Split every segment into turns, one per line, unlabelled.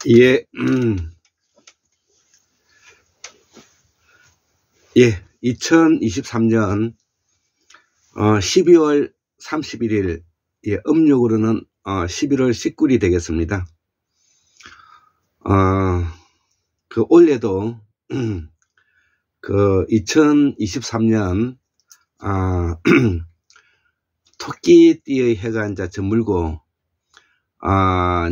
예, 2023년 12월 31일, 음력으로는 11월 19일이 되겠습니다. 올해도 2023년 토끼띠의 해가 이제 저물고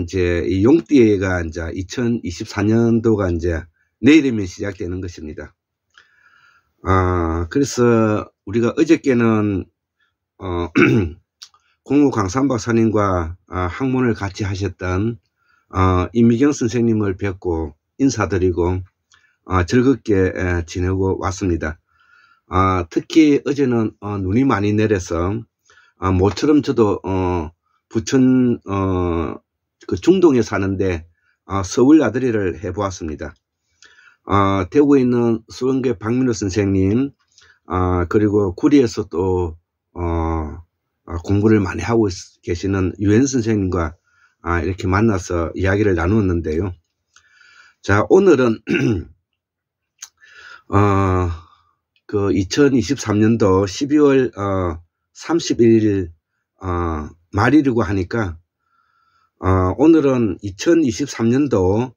이제 이 용띠의 해가 이제 2024년도가 이제 내일이면 시작되는 것입니다. 그래서 우리가 어저께는 공호 강산 박사님과 학문을 같이 하셨던 임미경 선생님을 뵙고 인사드리고 즐겁게 지내고 왔습니다. 특히 어제는 눈이 많이 내려서 모처럼 저도 부천 그 중동에 사는데 서울 나들이를 해보았습니다. 대구에 있는 수원계 박민우 선생님, 그리고 구리에서 또 공부를 많이 하고 계시는 유엔 선생님과 이렇게 만나서 이야기를 나누었는데요. 자, 오늘은 2023년도 12월 31일 말일이고 하니까 오늘은 2023년도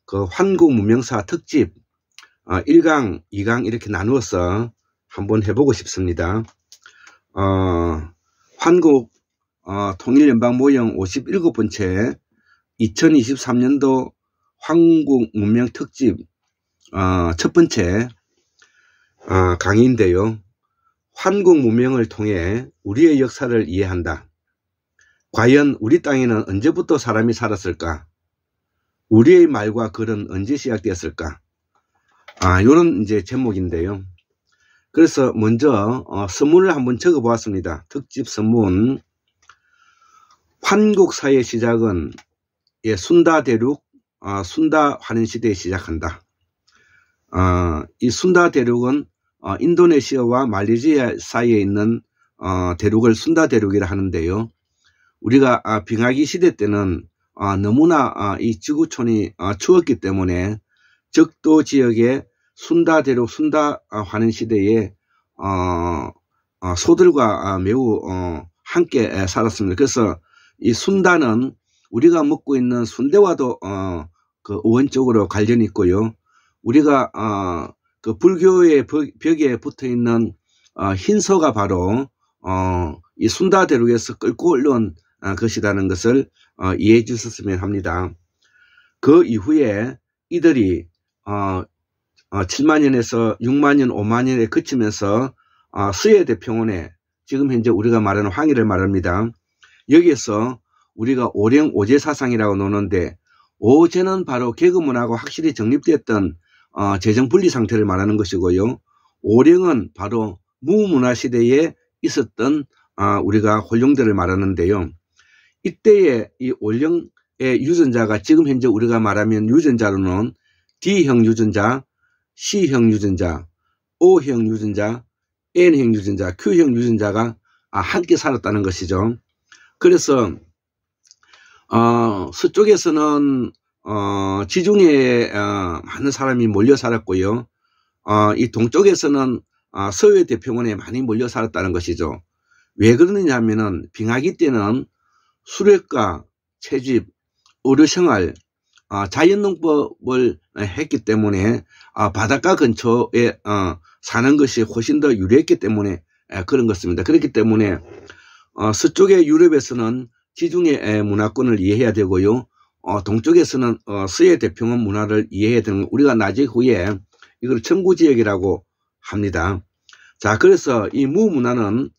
그 환국문명사 특집 1강, 2강 이렇게 나누어서 한번 해보고 싶습니다. 한국 통일연방모형 57번째 2023년도 한국문명 특집 첫 번째 강의인데요. 한국문명을 통해 우리의 역사를 이해한다. 과연 우리 땅에는 언제부터 사람이 살았을까? 우리의 말과 글은 언제 시작되었을까? 요런 이제 제목인데요. 그래서 먼저 서문을 한번 적어 보았습니다. 특집 서문. 환국사의 시작은 순다 대륙, 순다 환인시대에 시작한다. 이 순다 대륙은 인도네시아와 말레이시아 사이에 있는 대륙을 순다 대륙이라 하는데요. 우리가 빙하기 시대 때는 너무나 이 지구촌이 추웠기 때문에 적도 지역의 순다 대륙, 순다 환인 시대에 소들과 매우 함께 살았습니다. 그래서 이 순다는 우리가 먹고 있는 순대와도 그 우원적으로 관련이 있고요. 우리가 그 불교의 벽에 붙어 있는 흰소가 바로 이 순다 대륙에서 끌고 올라온 것이라는 것을 이해해 주셨으면 합니다. 그 이후에 이들이 7만년에서 6만년, 5만년에 그치면서 수해대평원에 지금 현재 우리가 말하는 황해를 말합니다. 여기에서 우리가 오령 오제 사상이라고 노는데, 오제는 바로 계급문화가 확실히 정립됐던 재정분리 상태를 말하는 것이고요. 오령은 바로 무문화 시대에 있었던 우리가 홀령들을 말하는데요. 이때의 이 오령의 유전자가 지금 현재 우리가 말하면 유전자로는 D형 유전자, C형 유전자, O형 유전자, N형 유전자, Q형 유전자가 함께 살았다는 것이죠. 그래서 서쪽에서는 지중해에 많은 사람이 몰려 살았고요. 이 동쪽에서는 서해대평원에 많이 몰려 살았다는 것이죠. 왜 그러느냐 하면은 빙하기 때는 수렵과 채집, 어류생활, 자연농법을 했기 때문에 바닷가 근처에 사는 것이 훨씬 더 유리했기 때문에 그런 것입니다. 그렇기 때문에 서쪽의 유럽에서는 지중해 문화권을 이해해야 되고요. 동쪽에서는 서해대평원 문화를 이해해야 되는, 우리가 나중에 후에 이걸 청구지역이라고 합니다. 자, 그래서 이 무문화는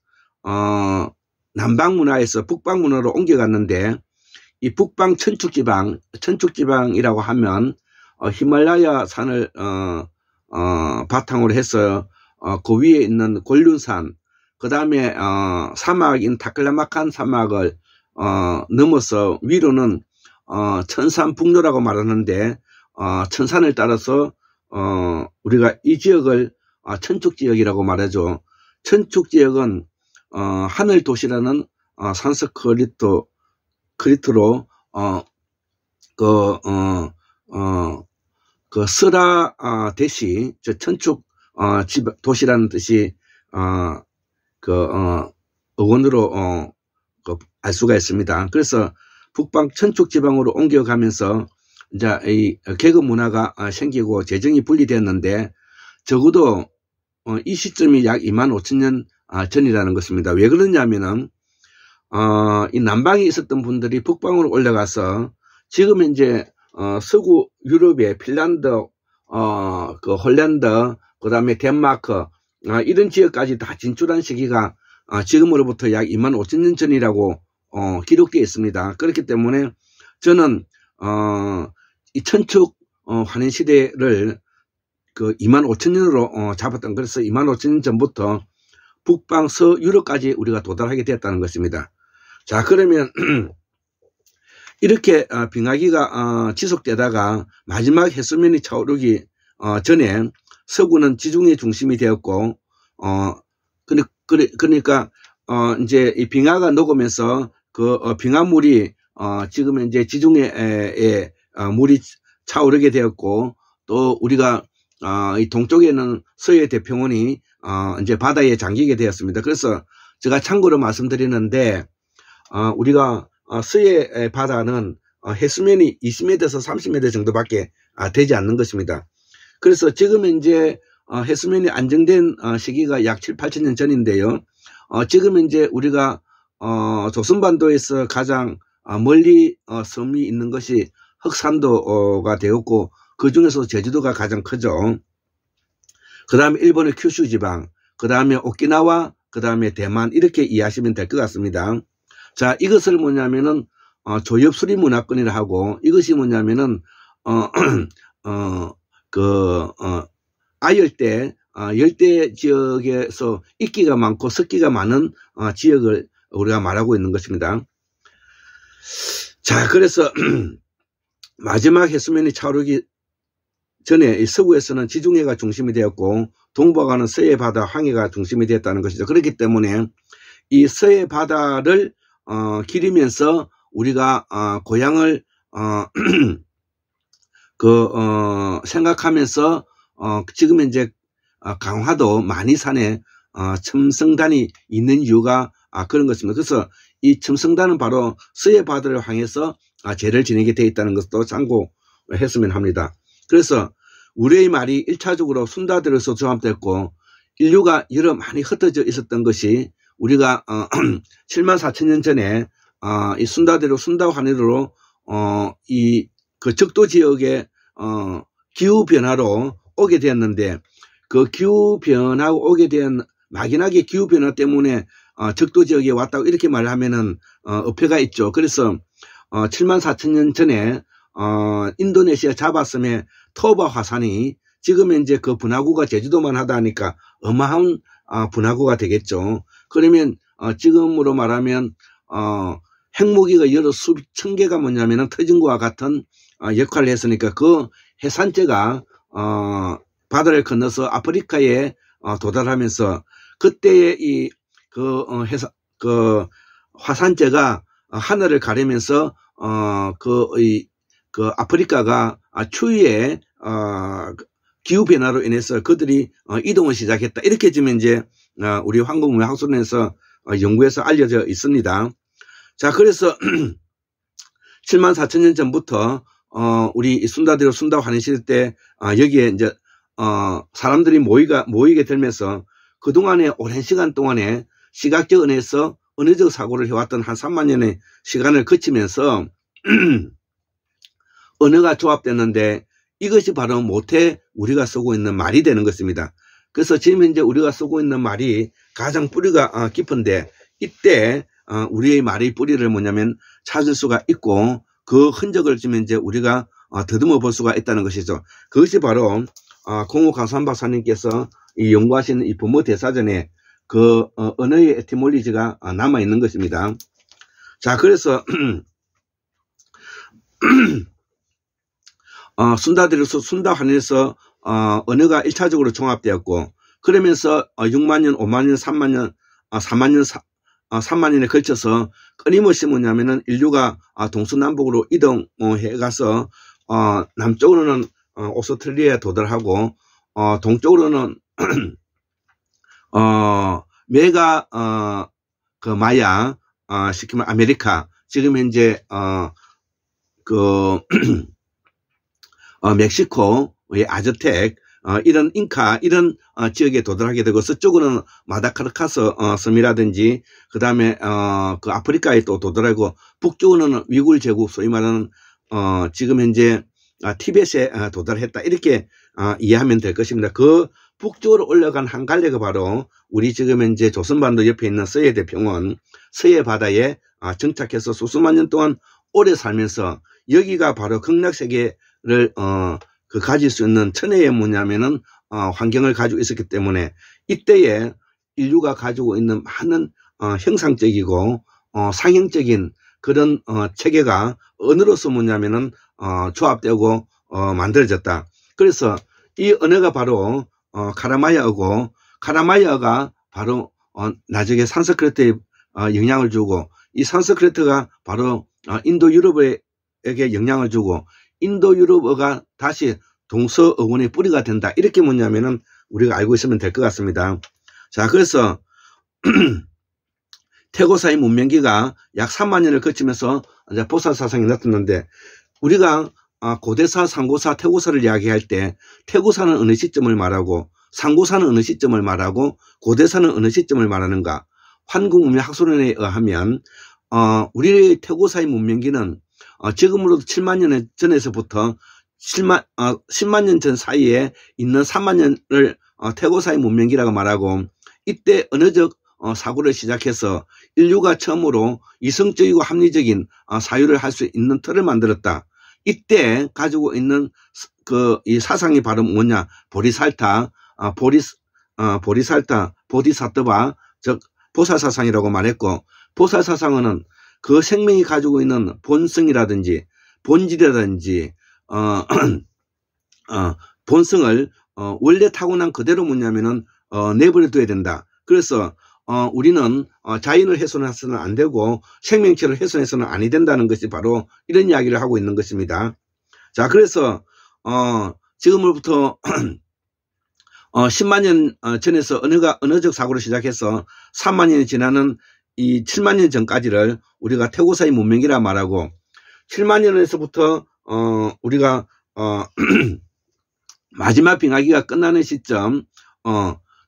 남방문화에서 북방문화로 옮겨갔는데, 이 북방 천축지방이라고 하면 히말라야 산을 바탕으로 해서 그 위에 있는 곤륜산, 그 다음에 사막인 타클라마칸 사막을 넘어서 위로는 천산북로라고 말하는데, 천산을 따라서 우리가 이 지역을 천축지역이라고 말하죠. 천축지역은 하늘도시라는 산스크리트 크리트로 그 스라 대시, 저 천축 도시라는 뜻이 어원으로 알 수가 있습니다. 그래서 북방 천축 지방으로 옮겨가면서 이제 이 계급 문화가 생기고 재정이 분리되었는데, 적어도 이 시점이 약 25,000년 전이라는 것입니다. 왜 그러냐면은 이 남방에 있었던 분들이 북방으로 올라가서 지금 이제 서구 유럽의 핀란드, 그 홀란드, 그 다음에 덴마크 이런 지역까지 다 진출한 시기가 지금으로부터 약 25,000년 전이라고 기록되어 있습니다. 그렇기 때문에 저는 이 천축 환인 시대를 그 25,000년으로 잡았던, 그래서 25,000년 전부터 북방 서유럽까지 우리가 도달하게 되었다는 것입니다. 자, 그러면 이렇게 빙하기가 지속되다가 마지막 해수면이 차오르기 전에 서구는 지중해 중심이 되었고, 그러니까 이제 이 빙하가 녹으면서 그 빙하물이 지금 이제 지중해에 물이 차오르게 되었고, 또 우리가 이 동쪽에는 서해 태평원이 이제 바다에 잠기게 되었습니다. 그래서 제가 참고로 말씀드리는데, 우리가 서해 바다는 해수면이 20m에서 30m 정도밖에 되지 않는 것입니다. 그래서 지금 이제 해수면이 안정된 시기가 약 7,000~8,000년 전인데요. 지금 이제 우리가 조선반도에서 가장 멀리 섬이 있는 것이 흑산도가 되었고, 그 중에서 제주도가 가장 크죠. 그 다음에 일본의 큐슈 지방, 그 다음에 오키나와, 그 다음에 대만, 이렇게 이해하시면 될 것 같습니다. 자, 이것을 뭐냐면은 조엽수리 문화권이라 하고, 이것이 뭐냐면은 아열대, 열대 지역에서 입기가 많고 습기가 많은 지역을 우리가 말하고 있는 것입니다. 자, 그래서 마지막 해수면이 차오르기 전에 이 서구에서는 지중해가 중심이 되었고, 동북아는 서해 바다 항해가 중심이 되었다는 것이죠. 그렇기 때문에 이 서해 바다를 기리면서 우리가 고향을 생각하면서 지금 이제 강화도 만이산에 첨성단이 있는 이유가 그런 것입니다. 그래서 이 첨성단은 바로 서해 바다를 향해서 제를 지내게 되어 있다는 것도 참고했으면 합니다. 그래서 우리의 말이 1차적으로 순다들에서 조합됐고, 인류가 여러 많이 흩어져 있었던 것이 우리가 74,000년 전에 이 순다대로 순다환해로 이 그 적도 지역의 기후 변화로 오게 되었는데, 그 기후 변화하고 오게 된 막연하게 기후 변화 때문에 적도 지역에 왔다고 이렇게 말하면은 어폐가 있죠. 그래서 74,000년 전에 인도네시아 자바섬의 토바 화산이 지금 이제 그 분화구가 제주도만 하다 하니까 어마한 분화구가 되겠죠. 그러면 지금으로 말하면 핵무기가 여러 수천 개가 뭐냐면은 터진 것과 같은 역할을 했으니까, 그 해산재가 바다를 건너서 아프리카에 도달하면서 그때의 그 화산재가 하늘을 가리면서 그 아프리카가 추위에 기후 변화로 인해서 그들이 이동을 시작했다, 이렇게 지금 이제 우리 항공우주학술원에서 연구해서 알려져 있습니다. 자, 그래서 74,000년 전부터 우리 순다대로 순다환해 시대 때 여기에 이제 사람들이 모이게 되면서 그동안에 오랜 시간 동안에 시각적 은에서 언어적 사고를 해왔던 한 3만 년의 시간을 거치면서 언어가 조합됐는데, 이것이 바로 모태 우리가 쓰고 있는 말이 되는 것입니다. 그래서 지금 현재 우리가 쓰고 있는 말이 가장 뿌리가 깊은데, 이때 우리의 말의 뿌리를 뭐냐면 찾을 수가 있고, 그 흔적을 지금 이제 우리가 더듬어 볼 수가 있다는 것이죠. 그것이 바로 공호 강산 박사님께서 이 연구하시는 이 부모 대사전에 그 언어의 에티몰리지가 남아 있는 것입니다. 자, 그래서 순다대로서 순다환해에서 언어가 1차적으로 종합되었고, 그러면서 6만 년, 5만 년, 3만 년, 4만 년, 3만 년에 걸쳐서 끊임없이 뭐냐면은 인류가 동서남북으로 이동해 가서 남쪽으로는 오스트레일리아에 도달하고 동쪽으로는 메가 그 마야 시키면 아메리카 지금 현재 멕시코의 아즈텍 이런 잉카 이런 지역에 도달하게 되고 서쪽으로는 마다카스카르 섬이라든지 그 다음에 그 아프리카에 또 도달하고 북쪽으로는 위굴 제국 소위 말하는 지금 현재 티벳에 도달했다 이렇게 이해하면 될 것입니다. 그 북쪽으로 올라간 한 갈래가 바로 우리 지금 현재 조선반도 옆에 있는 서해대평원 서해 바다에 정착해서 수수만 년 동안 오래 살면서 여기가 바로 극락세계를 가질 수 있는 천혜의 뭐냐면은 환경을 가지고 있었기 때문에 이때에 인류가 가지고 있는 많은 형상적이고 상형적인 그런 체계가 언어로서 뭐냐면은 조합되고 만들어졌다. 그래서 이 언어가 바로 카라마야어고 카라마야어가 바로 나중에 산스크리트에 영향을 주고 이 산스크리트가 바로 인도 유럽에게 영향을 주고 인도 유럽어가 다시 동서어원의 뿌리가 된다. 이렇게 뭐냐면은 우리가 알고 있으면 될 것 같습니다. 자, 그래서 태고사의 문명기가 약 3만 년을 거치면서 이제 보살사상이 나타났는데 우리가 고대사, 상고사, 태고사를 이야기할 때 태고사는 어느 시점을 말하고 상고사는 어느 시점을 말하고 고대사는 어느 시점을 말하는가? 한국문명학술원에 의하면 우리의 태고사의 문명기는 지금으로부터 7만 년 전에서부터 10만 년 전 사이에 있는 3만 년을 태고사의 문명기라고 말하고 이때 언어적 사고를 시작해서 인류가 처음으로 이성적이고 합리적인 사유를 할 수 있는 틀을 만들었다. 이때 가지고 있는 이 사상이 바로 뭐냐? 보리살타, 보디사트바, 즉 보살사상이라고 말했고 보살사상은 그 생명이 가지고 있는 본성이라든지 본질이라든지 본성을 원래 타고난 그대로 뭐냐면은 내버려둬야 된다. 그래서 우리는 자연을 훼손해서는 안 되고 생명체를 훼손해서는 아니 된다는 것이 바로 이런 이야기를 하고 있는 것입니다. 자, 그래서 지금으로부터 10만 년 전에서 언어적 사고를 시작해서 3만 년이 지나는 이 7만 년 전까지를 우리가 태고사의 문명이라 말하고 7만 년에서부터 우리가 마지막 빙하기가 끝나는 시점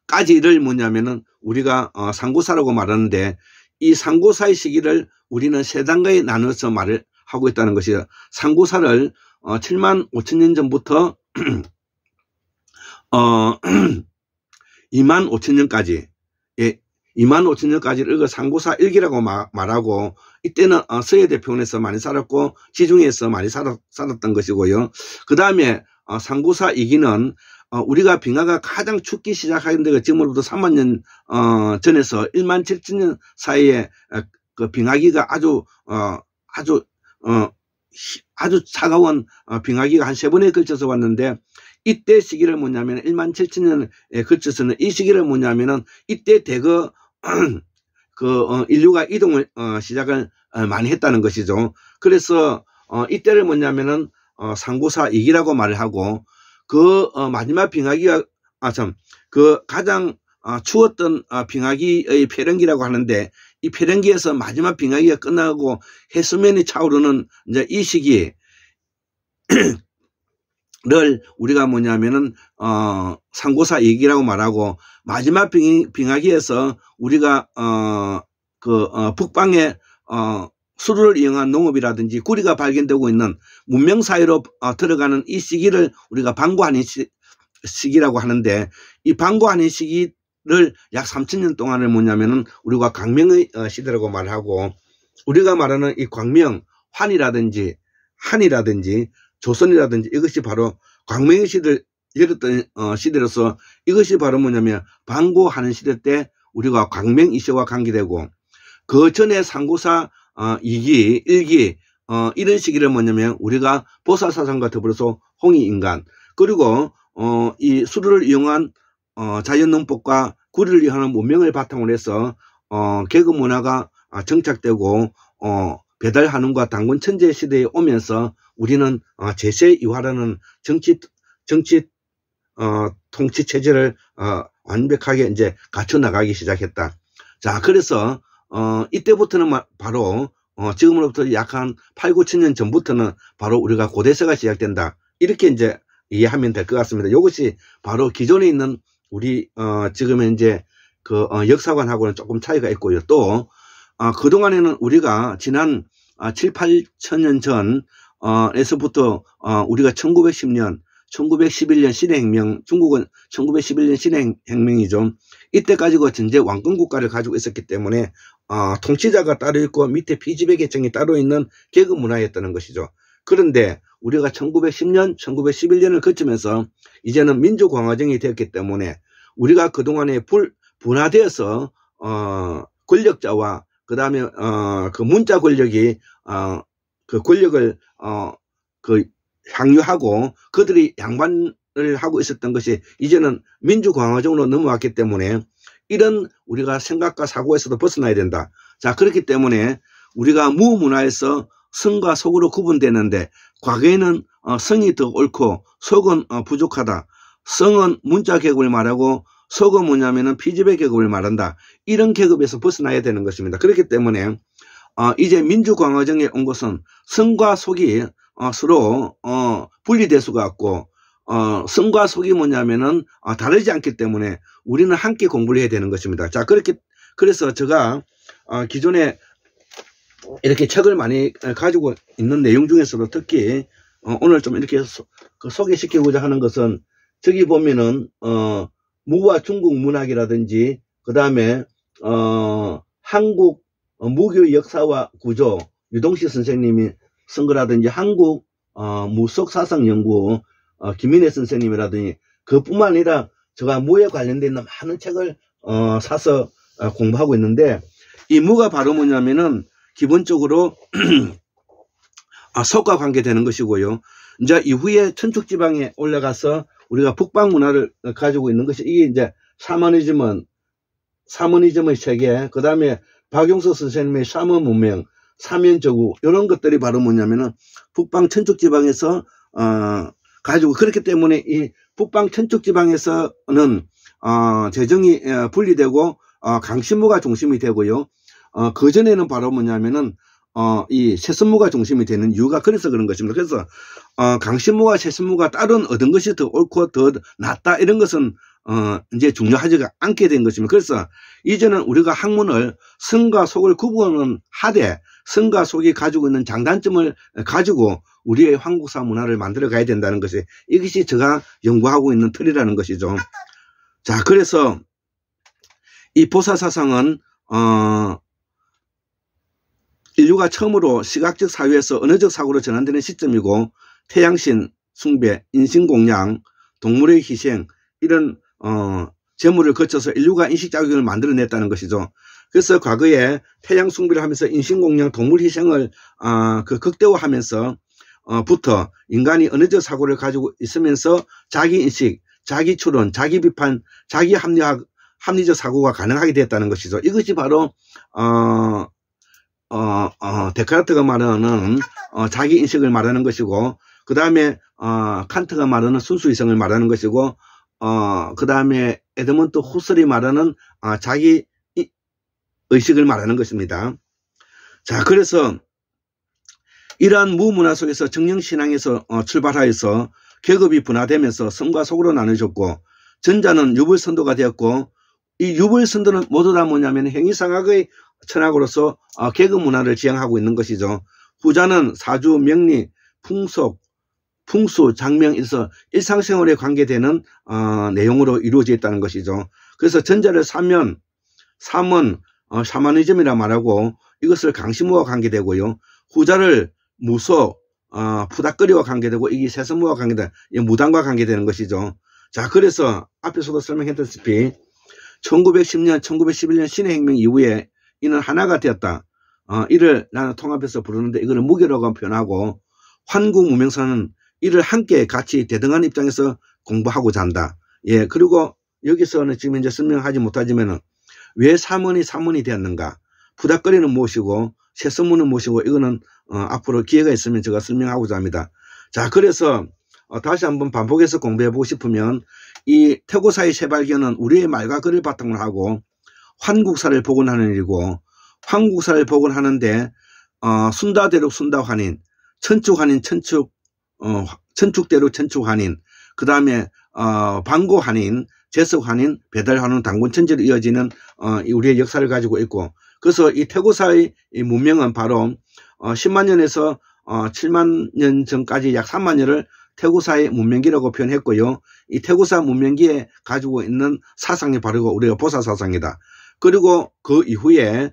까지를 뭐냐면은 우리가 상고사라고 말하는데 이 상고사의 시기를 우리는 세 단계에 나눠서 말을 하고 있다는 것이죠. 상고사를 7만 5천 년 전부터 2만 5천 년까지 2만 5천 년까지를 상고사 1기라고 말하고 이때는 서해대평원에서 많이 살았고 지중해에서 많이 살았던 것이고요. 그 다음에 상고사 2기는 우리가 빙하가 가장 춥기 시작하는 데가 지금으로부터 3만 년 전에서 1만 7천 년 사이에 그 빙하기가 아주 차가운 빙하기가 한 3번에 걸쳐서 왔는데 이때 시기를 뭐냐면 1만 7천 년에 걸쳐서는 이 시기를 뭐냐면은 이때 대거 인류가 이동을 시작을 많이 했다는 것이죠. 그래서 이때를 뭐냐면은 상고사 2기라고 말을 하고 마지막 빙하기가 가장 추웠던 빙하기의 폐렴기라고 하는데 이 폐렴기에서 마지막 빙하기가 끝나고 해수면이 차오르는 이제 이 시기에 를 우리가 뭐냐면은 상고사 2기라고 말하고 마지막 빙하기에서 우리가 북방에 수로를 이용한 농업이라든지 구리가 발견되고 있는 문명 사이로 들어가는 이 시기를 우리가 방고하는 시기라고 하는데 이 방고하는 시기를 약 3,000년 동안을 뭐냐면은 우리가 광명의 시대라고 말하고 우리가 말하는 이 광명 환이라든지 한이라든지 조선이라든지 이것이 바로 광명의 시대를 열었던 시대로서 이것이 바로 뭐냐면 방고하는 시대 때 우리가 광명 이시와 관계되고 그 전에 상고사 2기, 1기 이런 시기를 뭐냐면 우리가 보살사상과 더불어서 홍익인간 그리고 이 수로를 이용한 자연농법과 구리를 이용하는 문명을 바탕으로 해서 계급 문화가 정착되고 배달한움과 단군 천재 시대에 오면서 우리는 제세이화라는 정치 통치 체제를 완벽하게 이제 갖춰 나가기 시작했다. 자, 그래서 이때부터는 바로 지금으로부터 약 한 8, 9천 년 전부터는 바로 우리가 고대세가 시작된다. 이렇게 이제 이해하면 될 것 같습니다. 이것이 바로 기존에 있는 우리 지금 현재 그 역사관하고는 조금 차이가 있고요. 또 그동안에는 우리가 지난 7, 8천 년 전에서부터 우리가 1910년 1911년 신해혁명, 중국은 1911년 신해혁명이죠. 이때까지가 전제 왕권국가를 가지고 있었기 때문에 통치자가 따로 있고 밑에 피지배 계층이 따로 있는 계급 문화였다는 것이죠. 그런데 우리가 1910년, 1911년을 거치면서 이제는 민주공화정이 되었기 때문에 우리가 그동안에 분화되어서 권력자와 그 다음에 그 문자 권력이 그 권력을 향유하고 그들이 양반을 하고 있었던 것이 이제는 민주공화정으로 넘어왔기 때문에 이런 우리가 생각과 사고에서도 벗어나야 된다. 자, 그렇기 때문에 우리가 무문화에서 성과 속으로 구분되는데 과거에는 성이 더 옳고 속은 부족하다. 성은 문자 계급을 말하고 속은 뭐냐면은 피지배 계급을 말한다. 이런 계급에서 벗어나야 되는 것입니다. 그렇기 때문에 이제 민주공화정에 온 것은 성과 속이 서로 분리될 수가 없고 성과 속이 뭐냐면은 다르지 않기 때문에 우리는 함께 공부를 해야 되는 것입니다. 자, 그래서 제가 기존에 이렇게 책을 많이 가지고 있는 내용 중에서도 특히 오늘 좀 이렇게 소개시키고자 하는 것은 저기 보면은 무와 중국 문학이라든지 그 다음에 한국 무교 역사와 구조 유동식 선생님이 쓴 거라든지 한국 무속사상연구 김인혜 선생님이라든지 그뿐만 아니라 제가 무에 관련된 많은 책을 사서 공부하고 있는데 이 무가 바로 뭐냐면은 기본적으로 속과 관계되는 것이고요. 이제 이후에 천축지방에 올라가서 우리가 북방 문화를 가지고 있는 것이 이게 이제 샤머니즘의 세계, 그 다음에 박용석 선생님의 샤먼 문명, 사면저구 이런 것들이 바로 뭐냐면은 북방 천축지방에서 가지고 그렇기 때문에 이 북방 천축지방에서는 재정이 분리되고 강신무가 중심이 되고요. 그 전에는 바로 뭐냐면은 이 세습무가 중심이 되는 이유가 그래서 그런 것입니다. 그래서 강신무와 세습무가 다른 얻은 것이 더 옳고 더 낫다 이런 것은 이제 중요하지가 않게 된 것입니다. 그래서 이제는 우리가 학문을 성과 속을 구분은 하되 성과 속이 가지고 있는 장단점을 가지고 우리의 한국사 문화를 만들어 가야 된다는 것이 이것이 제가 연구하고 있는 틀이라는 것이죠. 자, 그래서 이 보사사상은 인류가 처음으로 시각적 사회에서 언어적 사고로 전환되는 시점이고 태양신 숭배, 인신공양, 동물의 희생 이런 제물을 거쳐서 인류가 인식자격을 만들어냈다는 것이죠. 그래서 과거에 태양 숭배를 하면서 인신공양, 동물 희생을 극대화하면서 부터 인간이 언어적 사고를 가지고 있으면서 자기 인식, 자기 추론, 자기 비판, 자기 합리적 사고가 가능하게 됐다는 것이죠. 이것이 바로 데카르트가 말하는 자기 인식을 말하는 것이고 그 다음에 칸트가 말하는 순수이성을 말하는 것이고 그 다음에 에드먼트 후설이 말하는 자기 의식을 말하는 것입니다. 자, 그래서 이러한 무문화 속에서 정령신앙에서 출발하여서 계급이 분화되면서 성과 속으로 나누어졌고 전자는 유불선도가 되었고 이 유불선도는 모두 다 뭐냐면 행위상학의 철학으로서 계급 문화를 지향하고 있는 것이죠. 후자는 사주, 명리, 풍속, 풍수, 장명에서 일상생활에 관계되는 내용으로 이루어져 있다는 것이죠. 그래서 전자를 삼은 샤머니즘이라 말하고 이것을 강신무와 관계되고요. 후자를 무속, 푸닥거리와 관계되고 이게 세습무와 관계되는 무당과 관계되는 것이죠. 자, 그래서 앞에서도 설명했다시피 1910년, 1911년 신해혁명 이후에 이는 하나가 되었다. 이를 나는 통합해서 부르는데 이거를 무교라고 표현하고 환국무명사는 이를 함께 같이 대등한 입장에서 공부하고자 한다. 예, 그리고 여기서는 지금 이제 설명하지 못하지만은 왜 사문이 되었는가? 푸닥거리는 무엇이고 쇠서문은 무엇이고 이거는 앞으로 기회가 있으면 제가 설명하고자 합니다. 자, 그래서 다시 한번 반복해서 공부해 보고 싶으면 이 태고사의 세발견은 우리의 말과 글을 바탕으로 하고 환국사를 복원하는 일이고, 환국사를 복원하는데 순다대로 순다환인, 천축환인 천축대로 천축환인, 그 다음에 방고환인, 제석환인, 배달환인, 단군천지로 이어지는 우리의 역사를 가지고 있고, 그래서 이 태고사의 이 문명은 바로 10만 년에서 7만 년 전까지 약 3만 년을 태고사의 문명기라고 표현했고요. 이 태고사 문명기에 가지고 있는 사상이 바로 우리가 보사사상이다. 그리고 그 이후에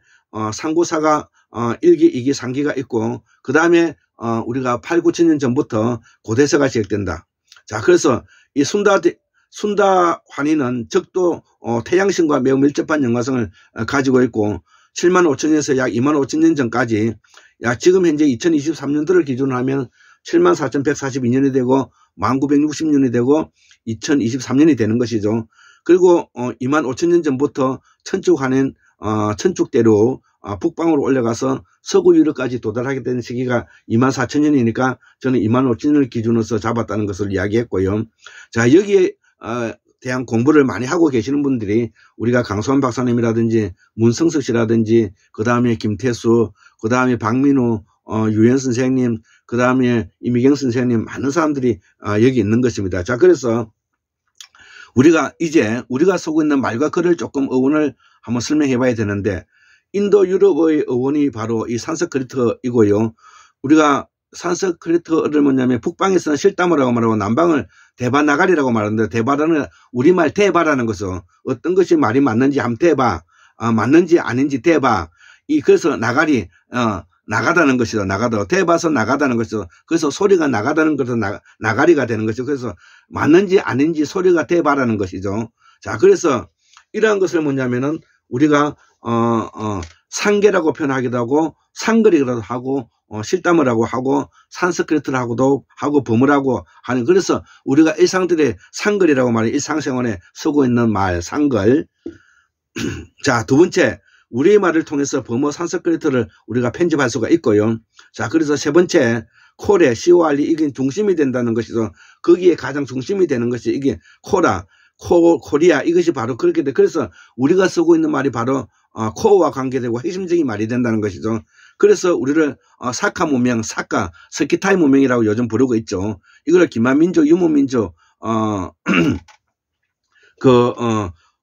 상고사가 1기, 2기, 3기가 있고, 그 다음에 우리가 8, 9천 년 전부터 고대사가 시작된다. 자, 그래서 이 순다환인은 적도 태양신과 매우 밀접한 연관성을 가지고 있고, 7만 5천 년에서 약 2만 5천 년 전까지 약 지금 현재 2023년도를 기준으로 하면 7만 4,142년이 되고 1960년이 되고 2023년이 되는 것이죠. 그리고 2만 5천 년 전부터 천축환인 천축대로 북방으로 올라가서 서구 유럽까지 도달하게 되는 시기가 2만 4천 년이니까 저는 2만 5천 년을 기준으로 잡았다는 것을 이야기했고요. 자, 여기에 대한 공부를 많이 하고 계시는 분들이 우리가 강소환 박사님이라든지 문성석 씨라든지 그 다음에 김태수, 그 다음에 박민우, 유현 선생님, 그 다음에 이미경 선생님, 많은 사람들이 여기 있는 것입니다. 자, 그래서 우리가 쓰고 있는 말과 글을 조금 어원을 한번 설명해 봐야 되는데, 인도 유럽의 어원이 바로 이 산스크리트이고요. 우리가 산스크리트를 뭐냐면 북방에서는 실다모라고 말하고 남방을 대바나가리라고 말하는데, 대바라는 우리말 대바라는 것은 어떤 것이 말이 맞는지 한번 대봐, 맞는지 아닌지 대봐. 그래서 나가리 나가다는 것이죠. 나가다 대봐서 나가다는 것이죠. 그래서 소리가 나가다는 것은 나가리가 되는 것이죠. 그래서 맞는지 아닌지 소리가 대바라는 것이죠. 자, 그래서 이러한 것을 뭐냐면은 우리가 상계라고 표현하기도 하고 상거리라고 하고 실담이라고 하고 산스크리트라고도 하고 범어라고 하는, 그래서 우리가 일상들의 상거리라고 말해 일상생활에 쓰고 있는 말 상걸. 자, 두 번째, 우리의 말을 통해서 범어 산스크리트를 우리가 편집할 수가 있고요. 자, 그래서 세 번째, 콜에 CORE 이게 중심이 된다는 것이죠. 거기에 가장 중심이 되는 것이 이게 코리아, 이것이 바로 그렇게 돼. 그래서 우리가 쓰고 있는 말이 바로 코어와 관계되고 핵심적인 말이 된다는 것이죠. 그래서 우리를 사카 문명, 스키타이 문명이라고 요즘 부르고 있죠. 이걸 기만민족, 유목민족,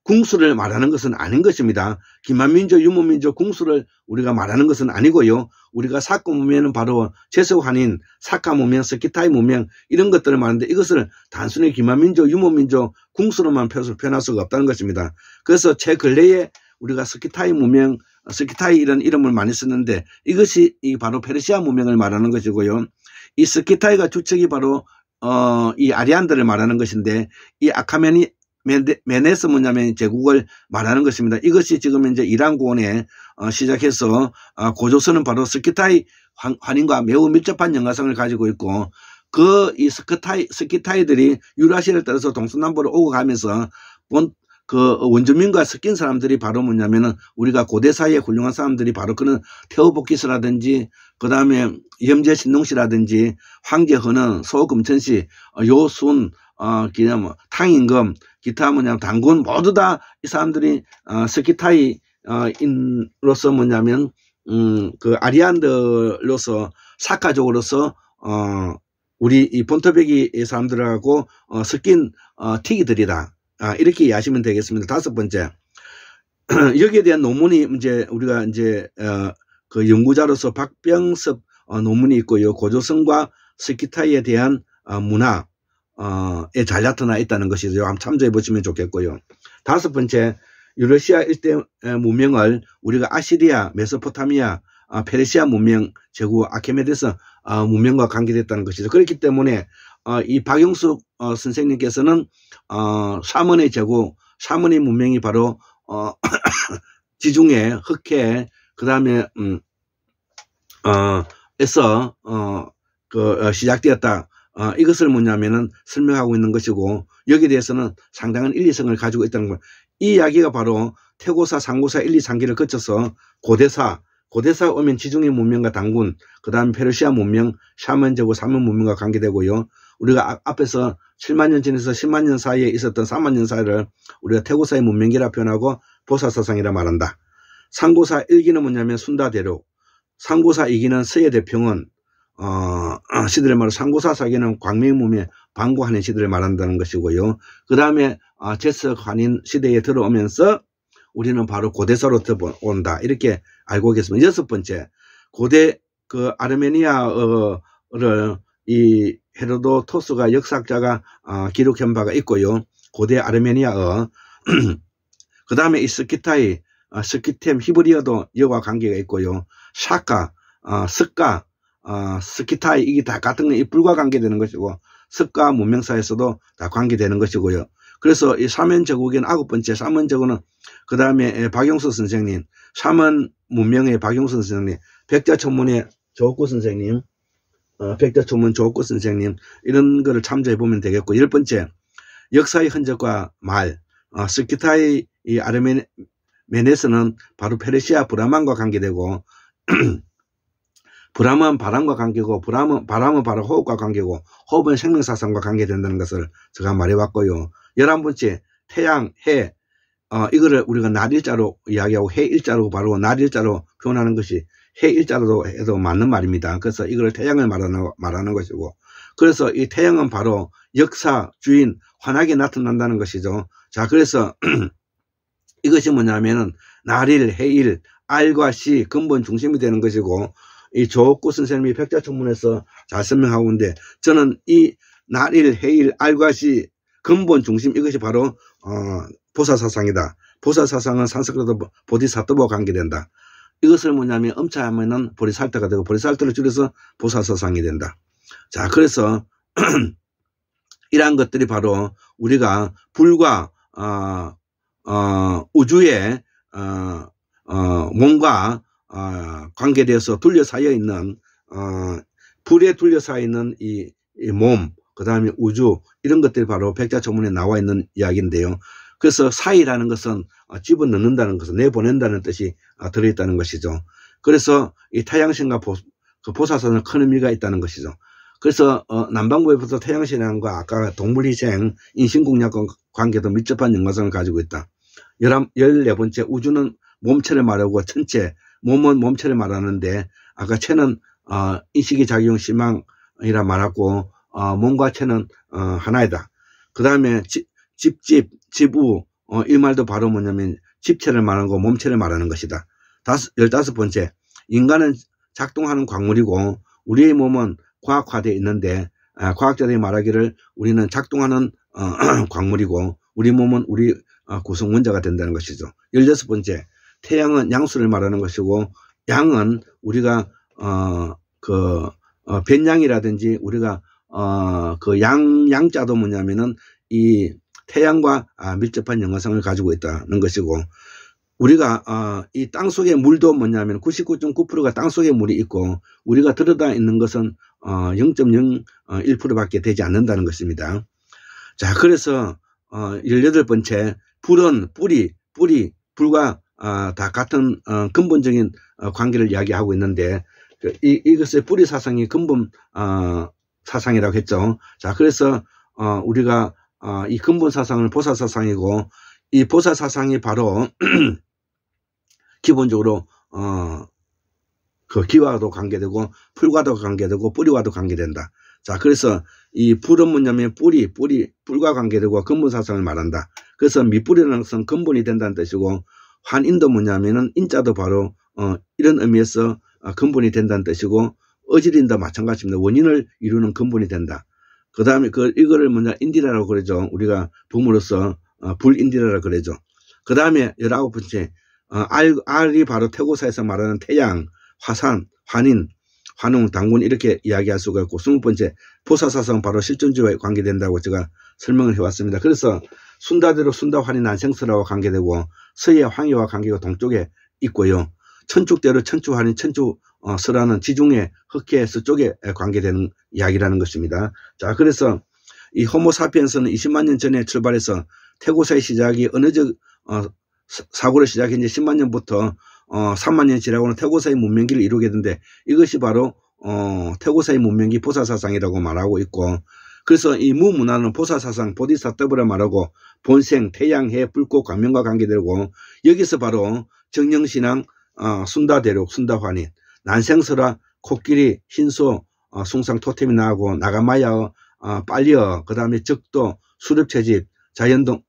궁수를 말하는 것은 아닌 것입니다. 기만민족, 유목민족, 궁수를 우리가 말하는 것은 아니고요. 우리가 사카 문명은 바로 제석환인, 사카 문명, 스키타이 문명 이런 것들을 말하는데, 이것을 단순히 기만민족, 유목민족, 궁수로만 표현할 수가 없다는 것입니다. 그래서 최근래에 우리가 스키타이 문명, 스키타이 이런 이름을 많이 쓰는데, 이것이 바로 페르시아 문명을 말하는 것이고요. 이 스키타이가 주축이 바로 이 아리안들을 말하는 것인데, 이 메네스 뭐냐면 제국을 말하는 것입니다. 이것이 지금 이제 이란 고원에 시작해서 고조선은 바로 스키타이 환인과 매우 밀접한 연관성을 가지고 있고, 이 스키타이들이 유라시아를 따라서 동서남북으로 오고 가면서 원주민과 섞인 사람들이 바로 뭐냐면은 우리가 고대사의 훌륭한 사람들이 바로 그런 태호복기스라든지 그 다음에 염제신동씨라든지 황제헌은, 소금천씨, 요순, 탕임금, 기타 단군 모두 다 이 사람들이 스키타이 인으로서 뭐냐면 그 아리안들로서 사카족으로서 우리 이 본토백이 사람들하고 섞인 티기들이다. 이렇게 이해하시면 되겠습니다. 다섯 번째, 여기에 대한 논문이 우리가 그 연구자로서 박병섭 논문이 있고요. 고조선과 스키타이에 대한 문화에 잘 나타나 있다는 것이죠. 한번 참조해 보시면 좋겠고요. 다섯 번째, 유러시아 일대 문명을 우리가 아시리아, 메소포타미아, 페르시아 문명, 제국 아케메데스 문명과 관계됐다는 것이죠. 그렇기 때문에 이 박영숙 선생님께서는 사먼의 제국, 사먼의 문명이 바로 지중해, 흑해, 그 다음에 에서 시작되었다. 이것을 뭐냐면은 설명하고 있는 것이고, 여기에 대해서는 상당한 일리성을 가지고 있다는 것. 이 이야기가 바로 태고사, 상고사 1, 2, 3기를 거쳐서 고대사 오면 지중해 문명과 당군, 그 다음 페르시아 문명, 샤먼 제국, 사문 문명과 관계되고요. 우리가 앞에서 7만 년 전에서 10만 년 사이에 있었던 3만 년 사이를 우리가 태고사의 문명기라 표현하고 보사사상이라 말한다. 상고사 1기는 뭐냐면 순다대륙, 상고사 2기는 서해대평원, 시대를 말하고 상고사 4기는 광명문명 방고하는 시대를 말한다는 것이고요. 그 다음에 제석환인 시대에 들어오면서 우리는 바로 고대사로 들어온다. 이렇게 알고 계십니다. 여섯 번째, 고대 그 아르메니아어를 이 헤로도토스가 역사학자가 기록한 바가 있고요. 고대 아르메니아어. 그 다음에 이 스키타이, 스키템 히브리어도 여와 관계가 있고요. 샤카, 스카, 스키타이 이게 다 같은 이 불과 관계되는 것이고 석가 문명사에서도 다 관계되는 것이고요. 그래서 이 사면 제국인 9번째 사면 제국은 그 다음에 박용수 선생님, 사면 문명의 박용수 선생님, 백자천문의 조옥구 선생님, 백자천문 조옥구 선생님 이런 거를 참조해 보면 되겠고, 10번째 역사의 흔적과 말, 스키타이 이 아르메네스는 바로 페르시아 브라만과 관계되고 브라만 바람과 관계고 바람은 바로 호흡과 관계고 호흡은 생명사상과 관계된다는 것을 제가 말해왔고요. 11번째 태양, 해, 이거를 우리가 날일자로 이야기하고 해일자로 바로 날일자로 표현하는 것이 해일자로도 해도 맞는 말입니다. 그래서 이걸 태양을 말하는 것이고, 그래서 이 태양은 바로 역사, 주인, 환하게 나타난다는 것이죠. 자, 그래서 이것이 뭐냐면은 날일, 해일, 알과 시 근본 중심이 되는 것이고, 이 조옥구 선생님이 백자천문에서 잘 설명하고 있는데, 저는 이 날일, 해일, 알과 시 근본 중심, 이것이 바로 보사사상이다. 보사사상은 산스크리트 보디사토보와 관계된다. 이것을 뭐냐면 엄차하면은 보리살타가 되고 보리살타를 줄여서 보사사상이 된다. 자, 그래서 이러한 것들이 바로 우리가 불과 우주의 몸과 관계되어서 둘러싸여 있는 불에 둘러싸여 있는 이 몸, 그 다음에 우주, 이런 것들이 바로 백자천문에 나와 있는 이야기인데요. 그래서 사이라는 것은 집어넣는다는 것은 내보낸다는 뜻이 들어있다는 것이죠. 그래서 이 타양신과 보사선은 큰 의미가 있다는 것이죠. 그래서 남반구에부터 태양신앙과 아까 동물희생, 인신공략과 관계도 밀접한 연관성을 가지고 있다. 14번째 우주는 몸체를 말하고 천체, 몸은 몸체를 말하는데 아까 체는 인식이 작용 심망이라 말하고 몸과 체는 하나이다. 그 다음에 집우 이 말도 바로 뭐냐면 집체를 말하고 몸체를 말하는 것이다. 15번째 인간은 작동하는 광물이고 우리의 몸은 과학화되어 있는데 과학자들이 말하기를 우리는 작동하는 광물이고 우리 몸은 우리 구성 원자가 된다는 것이죠. 16번째 태양은 양수를 말하는 것이고 양은 우리가 변양이라든지 우리가 그 양자도 뭐냐면은 이 태양과 밀접한 연관성을 가지고 있다는 것이고, 우리가 이 땅속의 물도 뭐냐면 99.9%가 땅속의 물이 있고 우리가 들여다 있는 것은 0.01%밖에 되지 않는다는 것입니다. 자, 그래서 18번째 불은 불과 다 같은 근본적인 관계를 이야기하고 있는데 이것의 뿌리 사상이 근본 사상이라고 했죠. 자, 그래서 우리가 이 근본 사상은 보사 사상이고 이 보사 사상이 바로 기본적으로 그 기와도 관계되고 풀과도 관계되고 뿌리와도 관계된다. 자, 그래서 이 불은 뭐냐면 불과 관계되고 근본 사상을 말한다. 그래서 밑불이라는 것은 근본이 된다는 뜻이고 환인도 뭐냐면은 인자도 바로 이런 의미에서 근본이 된다는 뜻이고 어질인도 마찬가지입니다. 원인을 이루는 근본이 된다. 그 다음에 이거를 뭐냐 인디라라고 그러죠. 우리가 붐으로써 불인디라라고 그러죠. 그 다음에 19번째 알이 바로 태고사에서 말하는 태양, 화산, 환인, 환웅, 당군 이렇게 이야기할 수가 있고 20번째 보사사상 바로 실존주와 관계된다고 제가 설명을 해왔습니다. 그래서 순다대로 순다환인 난생설화와 관계되고 서해 황해와 관계가 동쪽에 있고요. 천축대로 천추환인 천추설화는 지중해 흑해 서쪽에 관계되는 이야기라는 것입니다. 자, 그래서 이 호모사피엔스는 20만 년 전에 출발해서 태고사의 시작이 언어적 사고를 시작해 이제 10만 년부터 3만 년 지나고는 태고사의 문명기를 이루게 되는데 이것이 바로 태고사의 문명기 보사사상이라고 말하고 있고, 그래서 이 무문화는 보사사상 보디사토부라 말하고 본생, 태양, 해, 불꽃, 광명과 관계되고, 여기서 바로 정령신앙, 순다대륙, 순다환인, 난생설화, 코끼리, 흰소, 숭상 토템이 나오고 나가마야, 빨리어, 그 다음에 적도, 수렵채집, 자연동,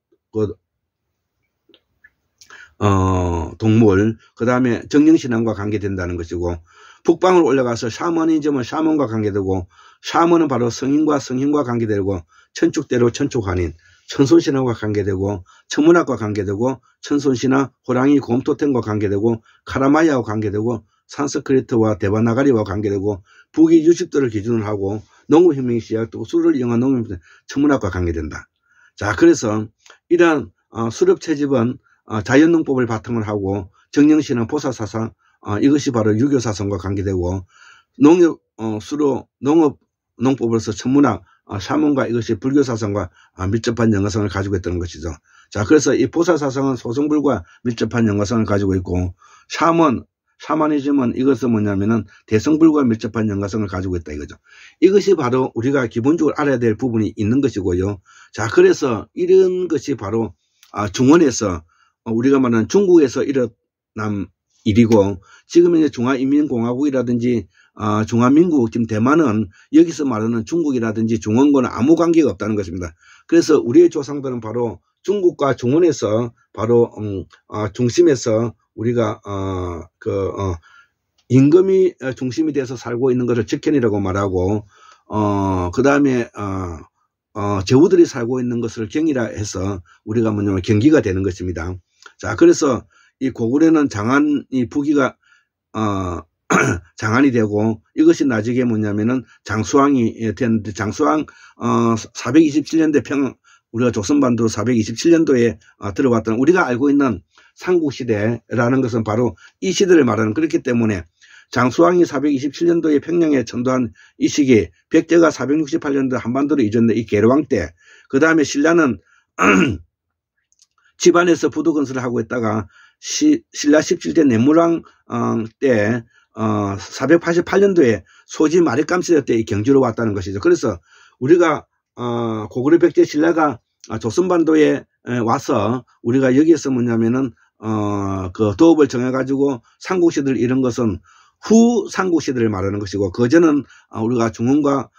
동물, 그 다음에 정령신앙과 관계된다는 것이고, 북방으로 올라가서 샤머니즘은 샤먼과 관계되고, 샤먼은 바로 성인과 성hin과 관계되고, 천축대로 천축환인, 천손신앙과 관계되고, 천문학과 관계되고, 천손신앙, 호랑이 곰토템과 관계되고, 카라마야와 관계되고, 산스크리트와 데바나가리와 관계되고, 북이 60도를 기준으로 하고, 농업혁명이 시작되고, 술을 이용한 농업혁명, 천문학과 관계된다. 자, 그래서 이러한 수렵채집은 자연농법을 바탕을 하고, 정령신은 보사사상, 이것이 바로 유교사상과 관계되고, 농업, 농법으로서 천문학, 샤먼과 이것이 불교사상과 밀접한 연관성을 가지고 있다는 것이죠. 자, 그래서 이 보사사상은 소승불과 밀접한 연관성을 가지고 있고, 샤머니즘은 이것은 뭐냐면은 대성불과 밀접한 연관성을 가지고 있다 이거죠. 이것이 바로 우리가 기본적으로 알아야 될 부분이 있는 것이고요. 자, 그래서 이런 것이 바로 중원에서 우리가 말하는 중국에서 일어난 일이고, 지금 이제 중화인민공화국이라든지 중화민국, 지금 대만은 여기서 말하는 중국이라든지 중원과는 아무 관계가 없다는 것입니다. 그래서 우리의 조상들은 바로 중국과 중원에서 바로 중심에서 우리가 임금이 중심이 돼서 살고 있는 것을 직현이라고 말하고, 그 다음에 제후들이 살고 있는 것을 경이라 해서 우리가 뭐냐면 경기가 되는 것입니다. 자, 그래서 이 고구려는 장안이 부기가 장안이 되고, 이것이 나중에 뭐냐면은 장수왕이 됐는데, 장수왕 427년대 우리가 조선반도 427년도에 들어왔던 우리가 알고 있는 삼국시대라는 것은 바로 이 시대를 말하는, 그렇기 때문에 장수왕이 427년도에 평양에 전도한 이 시기, 백제가 468년도 한반도로 이전된 이 계류왕 때, 그 다음에 신라는 집안에서 부두 건설을 하고 있다가 신라 17대 내무왕 때 488년도에 소지 마력감시대 때 이 경주로 왔다는 것이죠. 그래서 우리가 고구려 백제 신라가 조선반도에 와서 우리가 여기에서 뭐냐면은 그 도읍을 정해가지고 삼국시대를 이룬 것은 후 삼국시대를 말하는 것이고, 그전은 우리가 중원과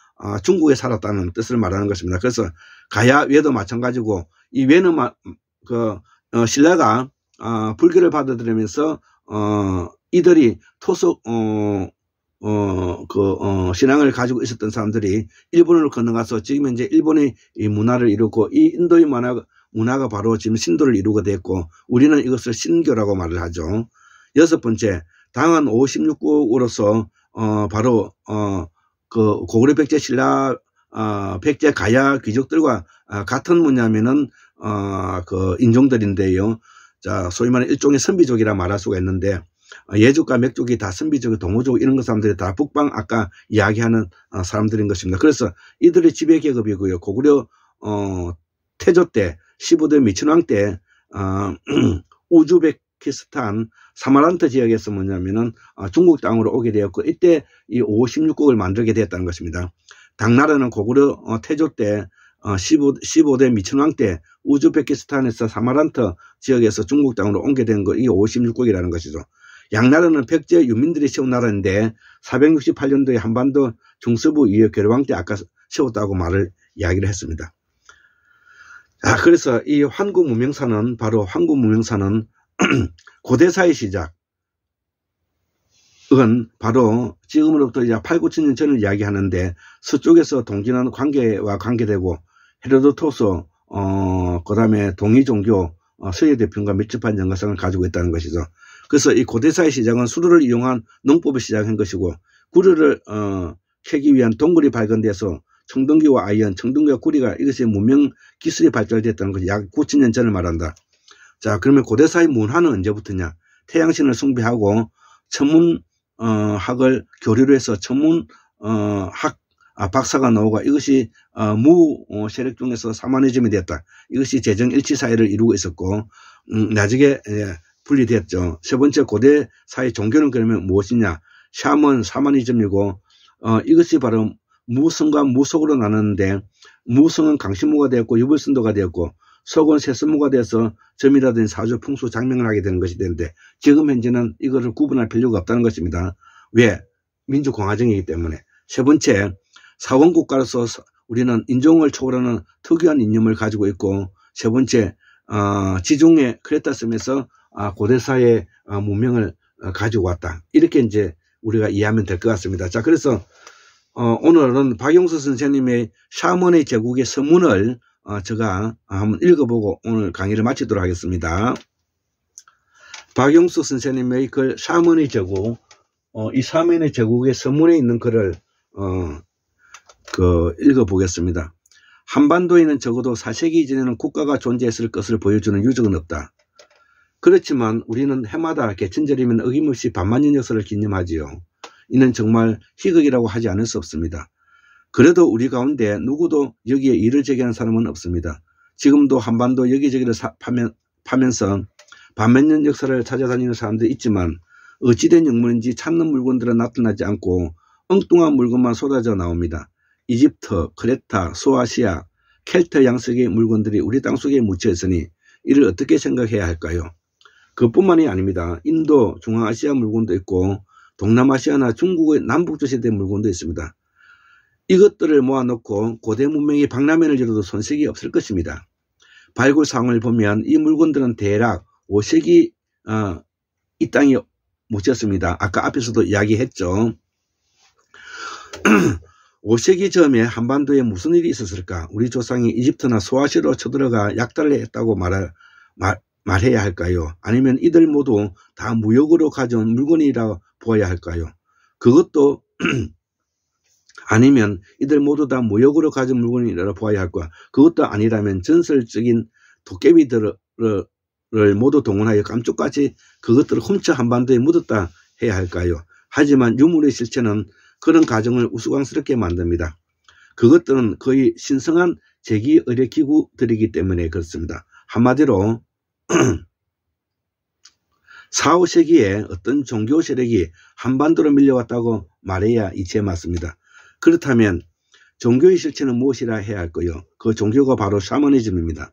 중국에 살았다는 뜻을 말하는 것입니다. 그래서 가야 외도 마찬가지고, 이 외는 신라가 불교를 받아들이면서 이들이 토속 신앙을 가지고 있었던 사람들이 일본으로 건너가서 지금 현재 일본의 이 문화를 이루고, 이 인도의 문화가 바로 지금 신도를 이루게 됐고, 우리는 이것을 신교라고 말을 하죠. 여섯 번째, 당한 56국으로서 바로 그 고구려 백제 신라 백제 가야 귀족들과 같은 뭐냐면은 그 인종들인데요. 자, 소위 말하는 일종의 선비족이라 말할 수가 있는데, 예족과 맥족이 다 선비족, 동호족 이런 것 사람들이 다 북방 아까 이야기하는 사람들인 것입니다. 그래서 이들의 지배 계급이고요. 고구려 태조 때 15대 미천왕 때 우즈베키스탄 사마란트 지역에서 뭐냐면은 중국 땅으로 오게 되었고, 이때 이 56국을 만들게 되었다는 것입니다. 당나라는 고구려 태조 때 15대 미천왕 때 우즈베키스탄에서 사마란트 지역에서 중국 땅으로 옮게 된 거, 이게 56국이라는 것이죠. 양나라는 백제 유민들이 세운 나라인데 468년도에 한반도 중서부 이후 계류왕 때 아까 세웠다고 이야기를 했습니다. 자, 그래서 이 한국 문명사는 바로 고대사의 시작은 바로 지금으로부터 이제 8, 9천 년 전을 이야기하는데, 서쪽에서 동진한 관계와 관계되고, 헤로도토스, 그 다음에 동이종교, 서예 대표과 밀접한 연관성을 가지고 있다는 것이죠. 그래서 이 고대사의 시작은 수로를 이용한 농법을 시작한 것이고, 구리를 캐기 위한 동굴이 발견돼서 청동기와 아이언, 청동기와 구리가 이것이 문명 기술이 발달됐다는 것이 약 9천 년 전을 말한다. 자, 그러면 고대사의 문화는 언제부터냐? 태양신을 숭배하고 천문학을 교류로 해서 천문학 박사가 나오고, 이것이 무 세력 중에서 사마니즘이 되었다. 이것이 재정일치 사회를 이루고 있었고, 나중에 분리됐죠. 세 번째 고대 사회 종교는 그러면 무엇이냐? 샤머니즘이고 이것이 바로 무성과 무속으로 나눴는데 무성은 강신무가 되었고 유불선도가 되었고 속은 세습무가 되어서 점이라든지 사주, 풍수, 장명을 하게 되는 것이 되는데 지금 현재는 이것을 구분할 필요가 없다는 것입니다. 왜? 민주공화정이기 때문에. 세 번째, 사원국가로서 우리는 인종을 초월하는 특유한 이념을 가지고 있고 세 번째, 지중해 크레타섬에서 고대사의 문명을 가지고 왔다. 이렇게 이제 우리가 이해하면 될 것 같습니다. 자, 그래서 오늘은 박용수 선생님의 샤먼의 제국의 서문을 제가 한번 읽어보고 오늘 강의를 마치도록 하겠습니다. 박용수 선생님의 글 샤먼의 제국, 이 샤먼의 제국의 서문에 있는 글을 읽어보겠습니다. 한반도에는 적어도 4세기 이전에는 국가가 존재했을 것을 보여주는 유적은 없다. 그렇지만 우리는 해마다 개천절이면 어김없이 반만년 역사를 기념하지요. 이는 정말 희극이라고 하지 않을 수 없습니다. 그래도 우리 가운데 누구도 여기에 이를 제기하는 사람은 없습니다. 지금도 한반도 여기저기를 파면서 반만년 역사를 찾아다니는 사람들이 있지만 어찌된 영문인지 찾는 물건들은 나타나지 않고 엉뚱한 물건만 쏟아져 나옵니다. 이집트, 크레타, 소아시아, 켈트 양식의 물건들이 우리 땅속에 묻혀 있으니 이를 어떻게 생각해야 할까요? 그뿐만이 아닙니다. 인도, 중앙아시아 물건도 있고 동남아시아나 중국의 남북조시대 물건도 있습니다. 이것들을 모아놓고 고대 문명의 박람회를 열어도 손색이 없을 것입니다. 발굴 사항을 보면 이 물건들은 대략 5세기 이 땅에 묻혔습니다. 아까 앞에서도 이야기했죠. 5세기 즈음에 한반도에 무슨 일이 있었을까? 우리 조상이 이집트나 소아시아로 쳐들어가 약탈을 했다고 말해야 할까요? 아니면 이들 모두 다 무역으로 가져온 물건이라 보아야 할까요? 그것도 아니면 이들 모두 다 무역으로 가져온 물건이라 보아야 할까? 그것도 아니라면 전설적인 도깨비들을 모두 동원하여 깜짝같이 그것들을 훔쳐 한반도에 묻었다 해야 할까요? 하지만 유물의 실체는 그런 가정을 우스꽝스럽게 만듭니다. 그것들은 거의 신성한 제기 의뢰 기구들이기 때문에 그렇습니다. 한마디로 4, 5세기에 어떤 종교 세력이 한반도로 밀려왔다고 말해야 이치에 맞습니다. 그렇다면 종교의 실체는 무엇이라 해야 할까요? 그 종교가 바로 샤머니즘입니다.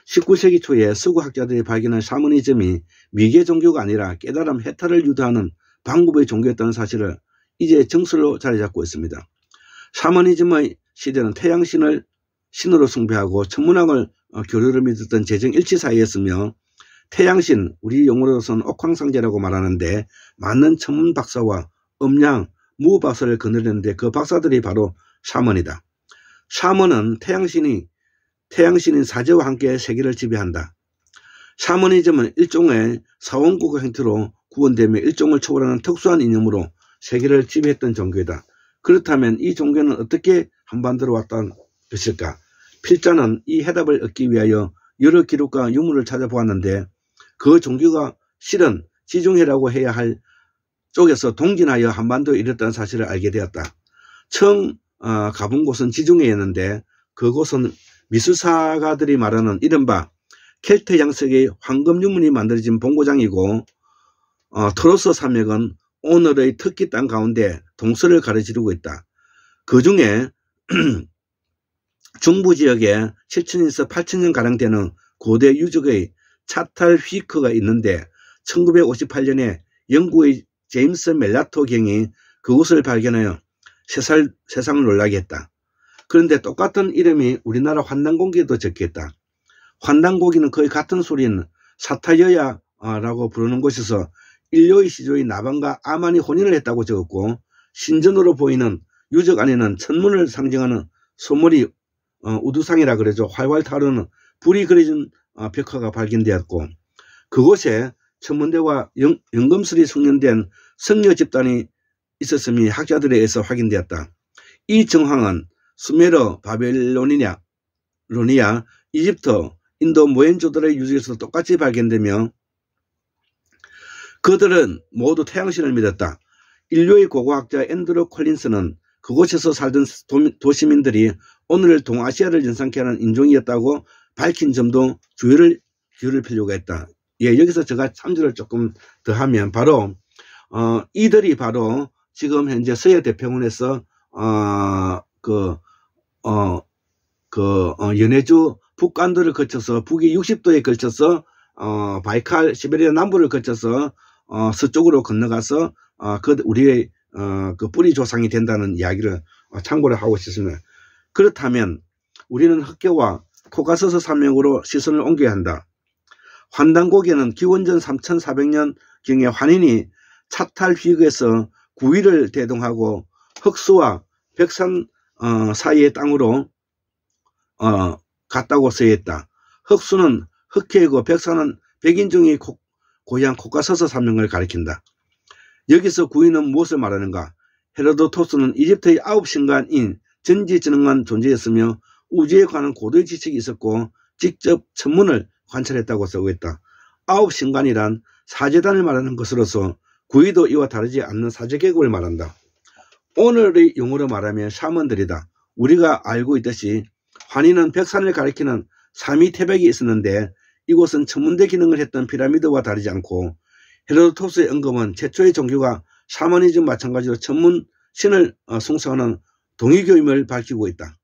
19세기 초에 서구학자들이 발견한 샤머니즘이 미개 종교가 아니라 깨달음 해탈을 유도하는 방법의 종교였다는 사실을 이제 정설로 자리 잡고 있습니다. 샤머니즘의 시대는 태양신을 신으로 숭배하고 천문학을 교류를 믿었던 재정일치사이였으며 태양신, 우리 용어로서는 옥황상제라고 말하는데 많은 천문 박사와 음양, 무 박사를 거느렸는데 그 박사들이 바로 샤먼이다. 샤먼은 태양신인 사제와 함께 세계를 지배한다. 샤머니즘은 일종의 사원국의 형태로 구원되며 일종을 초월하는 특수한 이념으로 세계를 지배했던 종교이다. 그렇다면 이 종교는 어떻게 한반도로 왔던 것일까? 필자는 이 해답을 얻기 위하여 여러 기록과 유물을 찾아보았는데 그 종교가 실은 지중해라고 해야 할 쪽에서 동진하여 한반도에 이르렀다는 사실을 알게 되었다. 처음 가본 곳은 지중해였는데 그곳은 미술사가들이 말하는 이른바 켈트 양식의 황금 유물이 만들어진 본고장이고 트로스 산맥은 오늘의 터키 땅 가운데 동서를 가로지르고 있다. 그 중에 중부지역에 7천에서 8천년 가량 되는 고대 유적의 차탈 휘크가 있는데 1958년에 영국의 제임스 멜라토 경이 그곳을 발견하여 세상을 놀라게 했다. 그런데 똑같은 이름이 우리나라 환단고기에도 적혀있다. 환단고기는 거의 같은 소리인 사타여야라고 부르는 곳에서 인류의 시조의 나반과 아만이 혼인을 했다고 적었고 신전으로 보이는 유적 안에는 천문을 상징하는 소머리 우두상이라 그러죠. 활활 타오르는 불이 그려진 벽화가 발견되었고 그곳에 천문대와 연금술이 숙련된 성녀 집단이 있었음이 학자들에 의해서 확인되었다. 이 정황은 수메르, 바벨로니아, 이집트, 인도 모헨조다로의 유적에서 똑같이 발견되며 그들은 모두 태양신을 믿었다. 인류의 고고학자 앤드루 콜린스는 그곳에서 살던 도시민들이 오늘 동아시아를 연상케 하는 인종이었다고 밝힌 점도 주의를 기울일 필요가 있다. 예, 여기서 제가 참조를 조금 더 하면 바로 이들이 바로 지금 현재 서해 대평원에서 연해주 북간도를 거쳐서 북위 60도에 걸쳐서 바이칼 시베리아 남부를 거쳐서 서쪽으로 건너가서 우리의 그 뿌리 조상이 된다는 이야기를 참고를 하고 싶습니다. 그렇다면 우리는 흑해와 코카서스 산맥으로 시선을 옮겨야 한다. 환단고개는 기원전 3400년경에 환인이 차탈 휘역에서 구위를 대동하고 흑수와 백산 사이의 땅으로 갔다고 쓰여있다. 흑수는 흑해이고 백산은 백인종의 고향 코카서스 산맥을 가리킨다. 여기서 구위는 무엇을 말하는가? 헤로도토스는 이집트의 9신관인 전지전능한 존재였으며 우주에 관한 고도의 지식이 있었고 직접 천문을 관찰했다고 쓰고 있다. 9신관이란 사제단을 말하는 것으로서 구위도 이와 다르지 않는 사제계급을 말한다. 오늘의 용어로 말하면 샤먼들이다. 우리가 알고 있듯이 환희는 백산을 가리키는 삼위태백이 있었는데 이곳은 천문대 기능을 했던 피라미드와 다르지 않고 헤로도토스의 언급은 최초의 종교가 샤머니즘 마찬가지로 천문 신을 숭상하는 동이교임을 밝히고 있다.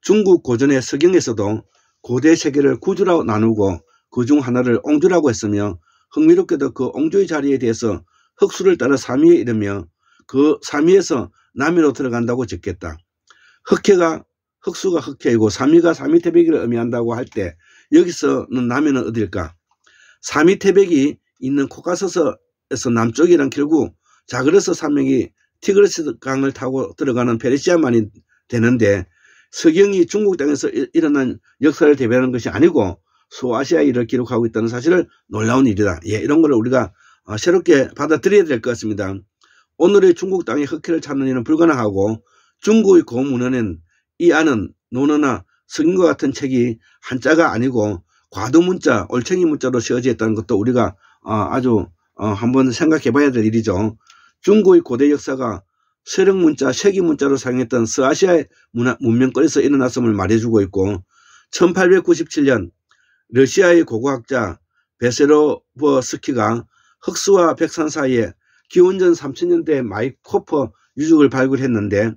중국 고전의 서경에서도 고대 세계를 구주라고 나누고 그 중 하나를 옹주라고 했으며 흥미롭게도 그 옹주의 자리에 대해서 흑수를 따라 삼위에 이르며 그 삼위에서 남위로 들어간다고 적겠다. 흑수가 흑해이고 삼위가 삼위태백을 의미한다고 할 때 여기서는 남위는 어딜까? 삼위태백이 있는 코카서스에서 남쪽이란 결국 자그레스 산맥이 티그리스 강을 타고 들어가는 페르시아만이 되는데 서경이 중국 땅에서 일어난 역사를 대변하는 것이 아니고 소아시아 일을 기록하고 있다는 사실을 놀라운 일이다. 예, 이런 걸 우리가 새롭게 받아들여야 될 것 같습니다. 오늘의 중국 땅의 흑해를 찾는 일은 불가능하고 중국의 고문헌엔 이 안은 논어나 서경과 같은 책이 한자가 아니고 과도문자, 올챙이 문자로 쓰여져 있다는 것도 우리가 아주 한번 생각해 봐야 될 일이죠. 중국의 고대 역사가 서령문자, 세기문자로 사용했던 서아시아의 문명권에서 일어났음을 말해주고 있고 1897년 러시아의 고고학자 베세로버스키가 흑수와 백산 사이에 기원전 3000년대 마이코퍼 유적을 발굴했는데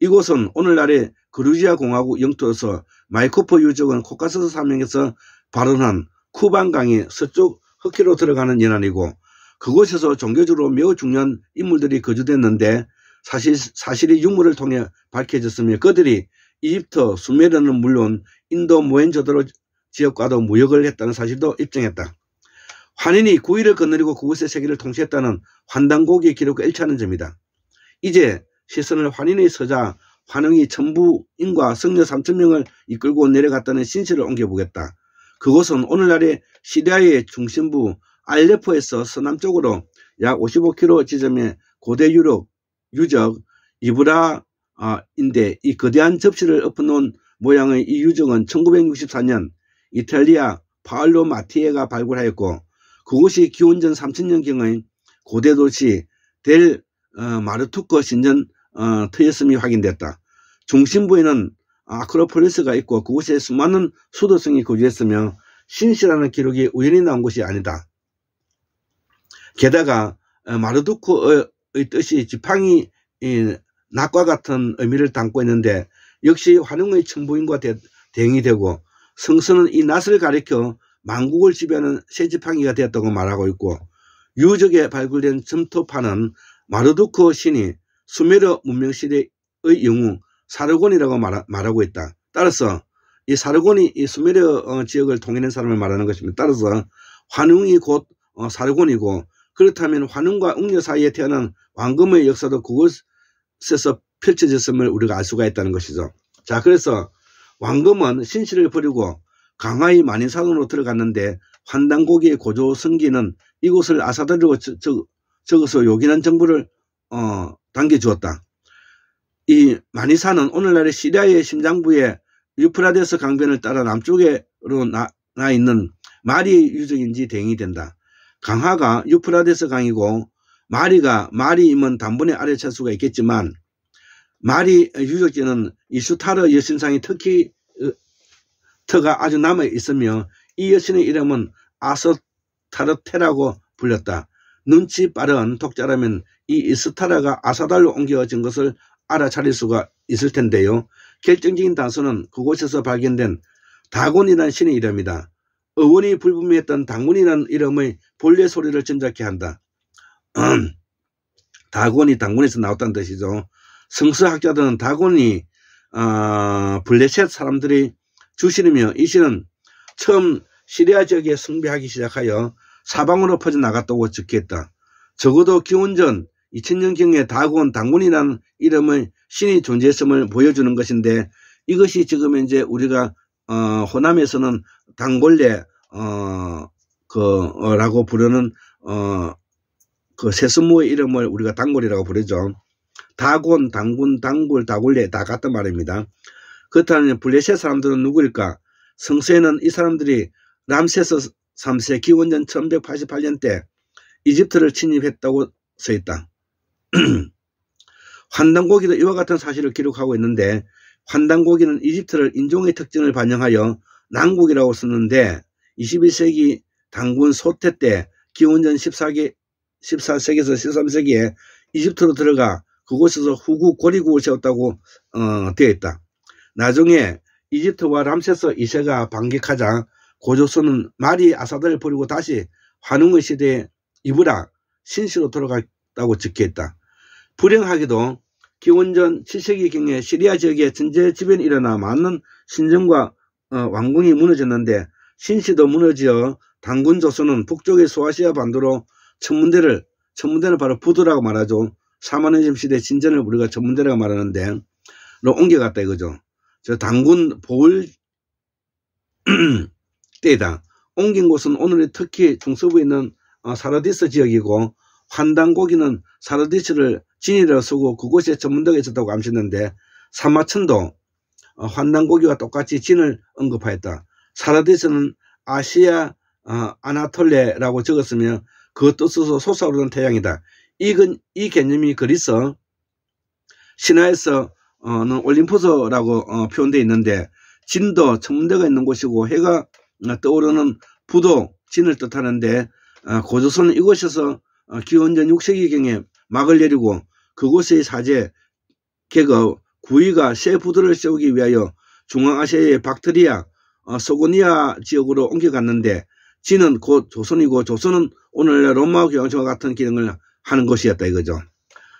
이곳은 오늘날의 그루지아 공화국 영토로서 마이코퍼 유적은 코카서스 산맥에서 발원한 쿠반강의 서쪽 흑해로 들어가는 연안이고 그곳에서 종교적으로 매우 중요한 인물들이 거주됐는데 사실이 유물을 통해 밝혀졌으며 그들이 이집트, 수메르는 물론 인도 모헨조다로 지역과도 무역을 했다는 사실도 입증했다. 환인이 구위를 거느리고 그곳의 세계를 통치했다는 환단고기의 기록과 일치하는 점이다. 이제 시선을 환인의 서자 환웅이 천부인과 성녀 3000명을 이끌고 내려갔다는 신실을 옮겨보겠다. 그곳은 오늘날의 시리아의 중심부 알레포에서 서남쪽으로 약 55km 지점의 고대 유적 이브라인데 이 거대한 접시를 엎어놓은 모양의 이 유적은 1964년 이탈리아 파올로 마티에가 발굴하였고 그곳이 기원전 3000년경의 고대 도시 델 마르투코 신전 터였음이 확인됐다. 중심부에는 아크로폴리스가 있고 그곳에 수많은 수도승이 거주했으며 신시라는 기록이 우연히 나온 것이 아니다. 게다가 마르투코의 뜻이 지팡이 낙과 같은 의미를 담고 있는데 역시 환웅의 천부인과 대응이 되고 성서는 이 낫을 가리켜 만국을 지배하는 새 지팡이가 되었다고 말하고 있고 유적에 발굴된 점토판은 마르두코 신이 수메르 문명시대의 영웅 사르곤이라고 말하고 있다. 따라서 이 사르곤이 이 수메르 지역을 통일한 사람을 말하는 것입니다. 따라서 환웅이 곧 사르곤이고 그렇다면 환웅과 웅녀 사이에 태어난 왕금의 역사도 그곳에서 펼쳐졌음을 우리가 알 수가 있다는 것이죠. 자, 그래서 왕금은 신실을 버리고 강화의 만인산으로 들어갔는데 환단고기의 고조 성기는 이곳을 아사드리고 적어서 요긴한 정보를 당겨주었다. 이 만이산은 오늘날의 시리아의 심장부에 유프라데스 강변을 따라 남쪽으로 나 있는 마리의 유적인지 대응이 된다. 강하가 유프라데스 강이고 마리임은 단번에 알아챌 수가 있겠지만 마리 유적지는 이슈타르 여신상의 터가 아주 남아 있으며 이 여신의 이름은 아스타르테라고 불렸다. 눈치 빠른 독자라면 이 이스타라가 아사달로 옮겨진 것을 알아차릴 수가 있을 텐데요. 결정적인 단서는 그곳에서 발견된 다곤이라는 신의 이름이다. 어원이 불분명했던 당군이라는 이름의 본래 소리를 짐작케 한다. 다곤이 당군에서 나왔다는 뜻이죠. 성서학자들은 다곤이 블레셋 사람들이 주신이며 이 신은 처음 시리아 지역에 숭배하기 시작하여 사방으로 퍼져나갔다고 적혔다. 적어도 기원전 2000년경에 다곤, 당군이라는 이름의 신이 존재했음을 보여주는 것인데 이것이 지금 이제 우리가 호남에서는 당골레 라고 부르는 그 세스모의 이름을 우리가 당골이라고 부르죠. 다곤, 당군, 당굴, 다굴레 다 같은 말입니다. 그렇다면 블레셋 사람들은 누구일까? 성서에는 이 사람들이 람세스 3세 기원전 1188년 때 이집트를 침입했다고 써있다. 환단고기도 이와 같은 사실을 기록하고 있는데 환단고기는 이집트를 인종의 특징을 반영하여 난국이라고 썼는데 21세기 당군 소태 때 기원전 14세기에서 13세기에 이집트로 들어가 그곳에서 후국 고리국을 세웠다고 되어 있다. 나중에 이집트와 람세스 2세가 반격하자 고조선은 마리 아사드를 버리고 다시 환웅의 시대에 이브라 신시로 돌아갔다고 적혀있다. 불행하게도 기원전 7세기경에 시리아 지역에 전제지변이 일어나 많은 신정과 왕궁이 무너졌는데 신시도 무너져 당군 조선은 북쪽의 소아시아 반도로 천문대는 바로 부두라고 말하죠. 사마니즘 시대 진전을 우리가 천문대라고 말하는데 로 옮겨갔다 이거죠. 저 당군 보울 때다. 옮긴 곳은 오늘의 특히 중서부에 있는 사르디스 지역이고 환단고기는 사르디스를 진이라고 쓰고 그곳에 천문대가 있었다고 암시했는데 사마천도 환단고기와 똑같이 진을 언급하였다. 사르디스는 아시아 아나톨레라고 적었으며 그 뜻으로 솟아오르는 태양이다. 이 개념이 그리스 신화에서는 올림푸스라고 표현되어 있는데 진도 천문대가 있는 곳이고 해가 떠오르는 부도 진을 뜻하는데 고조선은 이곳에서 기원전 6세기경에 막을 내리고 그곳의 사제 계급 구이가 새 부두를 세우기 위하여 중앙아시아의 박트리아 소고니아 지역으로 옮겨갔는데 진은 곧 조선이고 조선은 오늘날 로마 교황청과 같은 기능을 하는 것이었다 이거죠.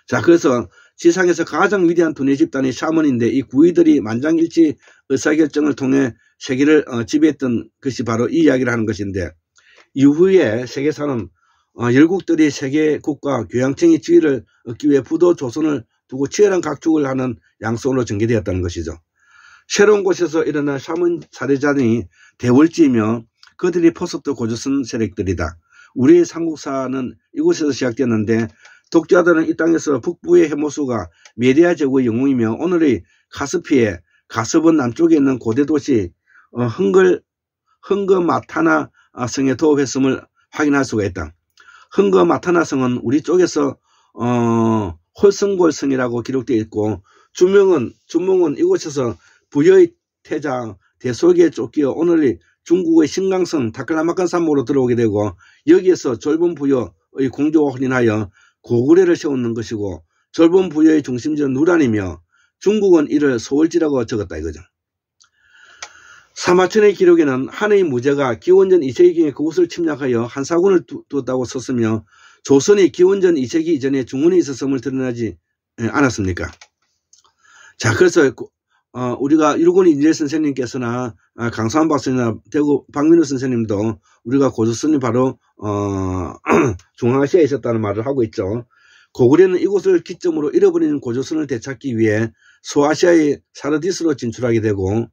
자, 그래서 지상에서 가장 위대한 두뇌 집단이 샤먼인데 이 구이들이 만장일치 의사결정을 통해 세계를 지배했던 것이 바로 이 이야기를 하는 것인데 이후에 세계사는 열국들이 세계국가 교황청의 지위를 얻기 위해 부도 조선을 두고 치열한 각축을 하는 양상으로 전개되었다는 것이죠. 새로운 곳에서 일어난 샤먼 사례자들이 대월지이며 그들이 포섭도 고조선 세력들이다. 우리의 삼국사는 이곳에서 시작되었는데 독자들은 이 땅에서 북부의 해모수가 메디아 제국의 영웅이며 오늘의 카스피에 가섭은 남쪽에 있는 고대 도시 흥거마타나 성에 도읍했음을 확인할 수가 있다. 흥거마타나 성은 우리 쪽에서 홀성골 성이라고 기록되어 있고 주몽은 이곳에서 부여의 태장 대소기에 쫓겨 오늘의 중국의 신강성 타클라마칸 산맥으로 들어오게 되고 여기에서 졸본 부여의 공조가 혼인하여 고구려를 세우는 것이고 졸본 부여의 중심지는 누란이며 중국은 이를 소월지라고 적었다 이거죠. 사마천의 기록에는 한의 무제가 기원전 2세기경에 그곳을 침략하여 한사군을 두었다고 썼으며 조선이 기원전 2세기 이전에 중원에 있었음을 드러나지 않았습니까? 자, 그래서 우리가 일본의 인재 선생님께서나 강사한 박사님이나 대구 박민우 선생님도 우리가 고조선이 바로 중앙아시아에 있었다는 말을 하고 있죠. 고구려는 이곳을 기점으로 잃어버리는 고조선을 되찾기 위해 소아시아의 사르디스로 진출하게 되고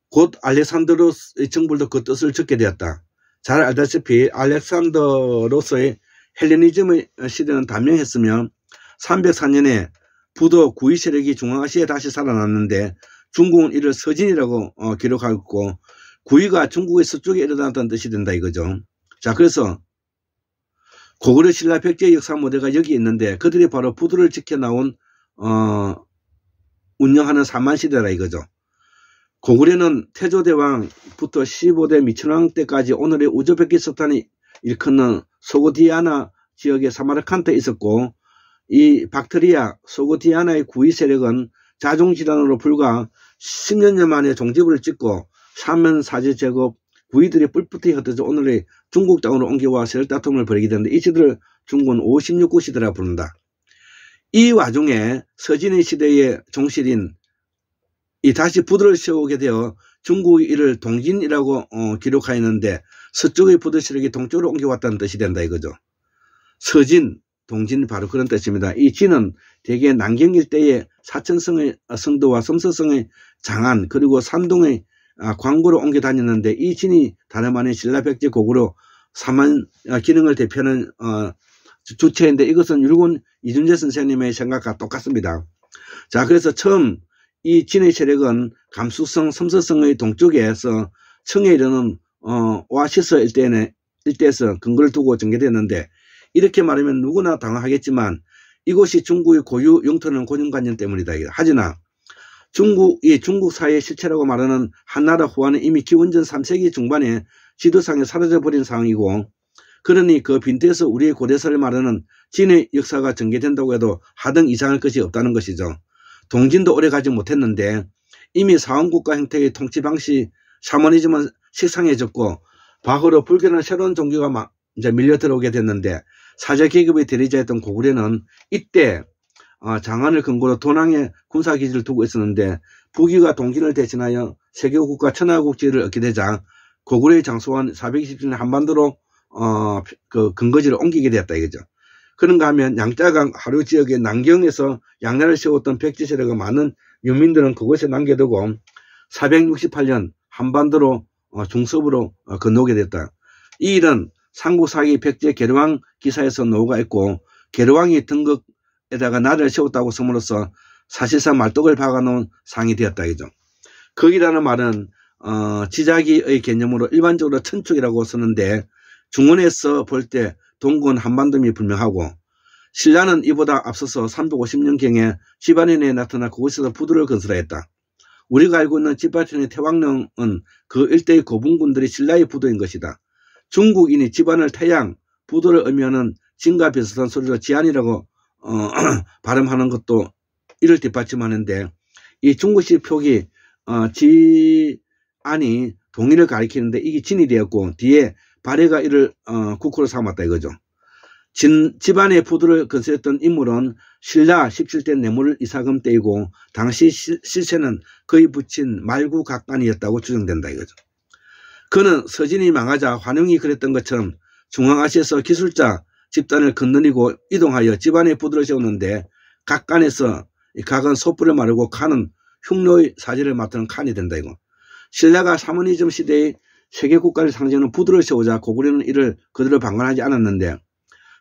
곧 알렉산드로스의 정벌도 그 뜻을 적게 되었다. 잘 알다시피 알렉산드로스의 헬레니즘의 시대는 단명했으며 304년에 부도 구이 세력이 중앙아시아에 다시 살아났는데 중국은 이를 서진이라고 기록하고 구이가 중국의 서쪽에 일어났다는 뜻이 된다 이거죠. 자, 그래서 고구려 신라 백제 역사 모델가 여기 있는데 그들이 바로 부두를 지켜나온 운영하는 삼만시대라 이거죠. 고구려는 태조대왕부터 15대 미천왕 때까지 오늘의 우즈베키스탄이 일컫는 소그디아나 지역의 사마르칸트에 있었고, 이 박트리아 소그디아나의 구이 세력은 자중질환으로 불과 10년 만에 종지부를 찍고 사면사제 제국 구이들이 뿔뿔이 흩어져 오늘의 중국 땅으로 옮겨와 세력 다툼을 벌이게 되는데, 이 시대를 중국은 56구 시대라 부른다. 이 와중에 서진의 시대의 종실인 이 다시 부두를 세우게 되어 중국이 이를 동진이라고 기록하였는데, 서쪽의 부두 세력이 동쪽으로 옮겨왔다는 뜻이 된다 이거죠. 서진, 동진 바로 그런 뜻입니다. 이 진은 대개 남경 일대의 사천성의 성도와 섬서성의 장안, 그리고 산동의 광고로 옮겨 다녔는데, 이 진이 다름 아닌 신라 백제 고구려 사만 기능을 대표하는 주체인데, 이것은 율군 이준재 선생님의 생각과 똑같습니다. 자, 그래서 처음 이 진의 세력은 감수성, 섬서성의 동쪽에서 청에 이르는 오아시스 일대에서 근거를 두고 전개됐는데, 이렇게 말하면 누구나 당황하겠지만 이곳이 중국의 고유 영토는 고정관념 때문이다. 하지나 중국이 중국 사회의 실체라고 말하는 한나라 후한은 이미 기원전 3세기 중반에 지도상에 사라져버린 상황이고, 그러니 그 빈대에서 우리의 고대사를 말하는 진의 역사가 전개된다고 해도 하등 이상할 것이 없다는 것이죠. 동진도 오래가지 못했는데 이미 사원국가 형태의 통치 방식 샤머니즘은 식상해졌고, 과거로 불교는 새로운 종교가 이제 밀려 들어오게 됐는데, 사제계급의 대리자였던 고구려는 이때 장안을 근거로 도낭에 군사기지를 두고 있었는데, 북위가 동진을 대신하여 세계국가 천하국지를 얻게 되자 고구려의 장수한 427년 한반도로 그 근거지를 옮기게 되었다 이거죠. 그런가 하면 양자강 하류 지역의 남경에서 양나라를 세웠던 백제 세력의 많은 유민들은 그곳에 남겨두고 468년 한반도로 중섭으로 건너오게 됐다. 이 일은 삼국사기 백제 계류왕 기사에서 노가 있고, 계류왕이 등극에다가 나라를 세웠다고 섬으로써 사실상 말뚝을 박아놓은 상이 되었다 이죠. 거기라는 말은 지자기의 개념으로 일반적으로 천축이라고 쓰는데, 중원에서 볼 때 동군 한반도임이 분명하고, 신라는 이보다 앞서서 350년경에 지바현에 나타나 그곳에서 부두를 건설하였다. 우리가 알고 있는 지바현의 태왕릉은 그 일대의 고분군들이 신라의 부두인 것이다. 중국인이 지반을 태양, 부두를 의미하는 진과 비슷한 소리로 지안이라고 발음하는 것도 이를 뒷받침하는데, 이 중국식 표기 지안이 동일을 가리키는데 이게 진이 되었고, 뒤에 발해가 이를 국호로 삼았다 이거죠. 집안의 부두를 건설했던 인물은 신라 17대 뇌물 이사금 때이고, 당시 실세는 그의 부친 말구각간이었다고 추정된다 이거죠. 그는 서진이 망하자 환웅이 그랬던 것처럼 중앙아시아에서 기술자 집단을 건너리고 이동하여 집안의 부두를 세웠는데, 각간에서 각은 소뿔을 마르고 칸은 흉노의 사제를 맡은 칸이 된다 이거. 신라가 사모니즘 시대의 세계국가를 상징하는 부두를 세우자 고구려는 이를 그대로 방관하지 않았는데,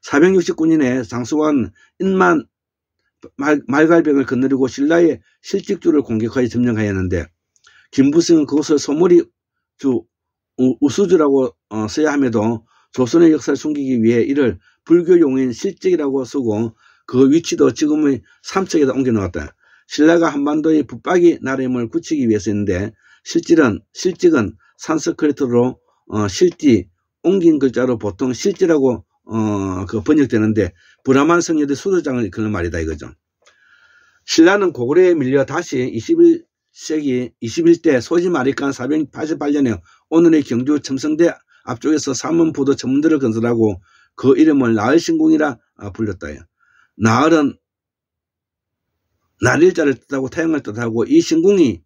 469년에 장수왕 인만 말갈병을 건너리고 신라의 실직주를 공격하여 점령하였는데, 김부승은 그것을 소머리 주 우수주라고 써야 함에도 조선의 역사를 숨기기 위해 이를 불교 용어인 실직이라고 쓰고, 그 위치도 지금의 삼척에다 옮겨 놓았다. 신라가 한반도의 붙박이 나라임을 굳히기 위해서인데, 실직은 산스크리트로 실지 옮긴 글자로 보통 실지라고 그 번역되는데, 브라만 성녀의 수도장을 이끄는 말이다 이거죠. 신라는 고구려에 밀려 다시 21세기 21대 소지마리간 488년에 오늘의 경주 첨성대 앞쪽에서 삼원부도 전문들을 건설하고 그 이름을 나을신궁이라 불렸다. 나을은 날일자를 뜻하고 태양을 뜻하고, 이 신궁이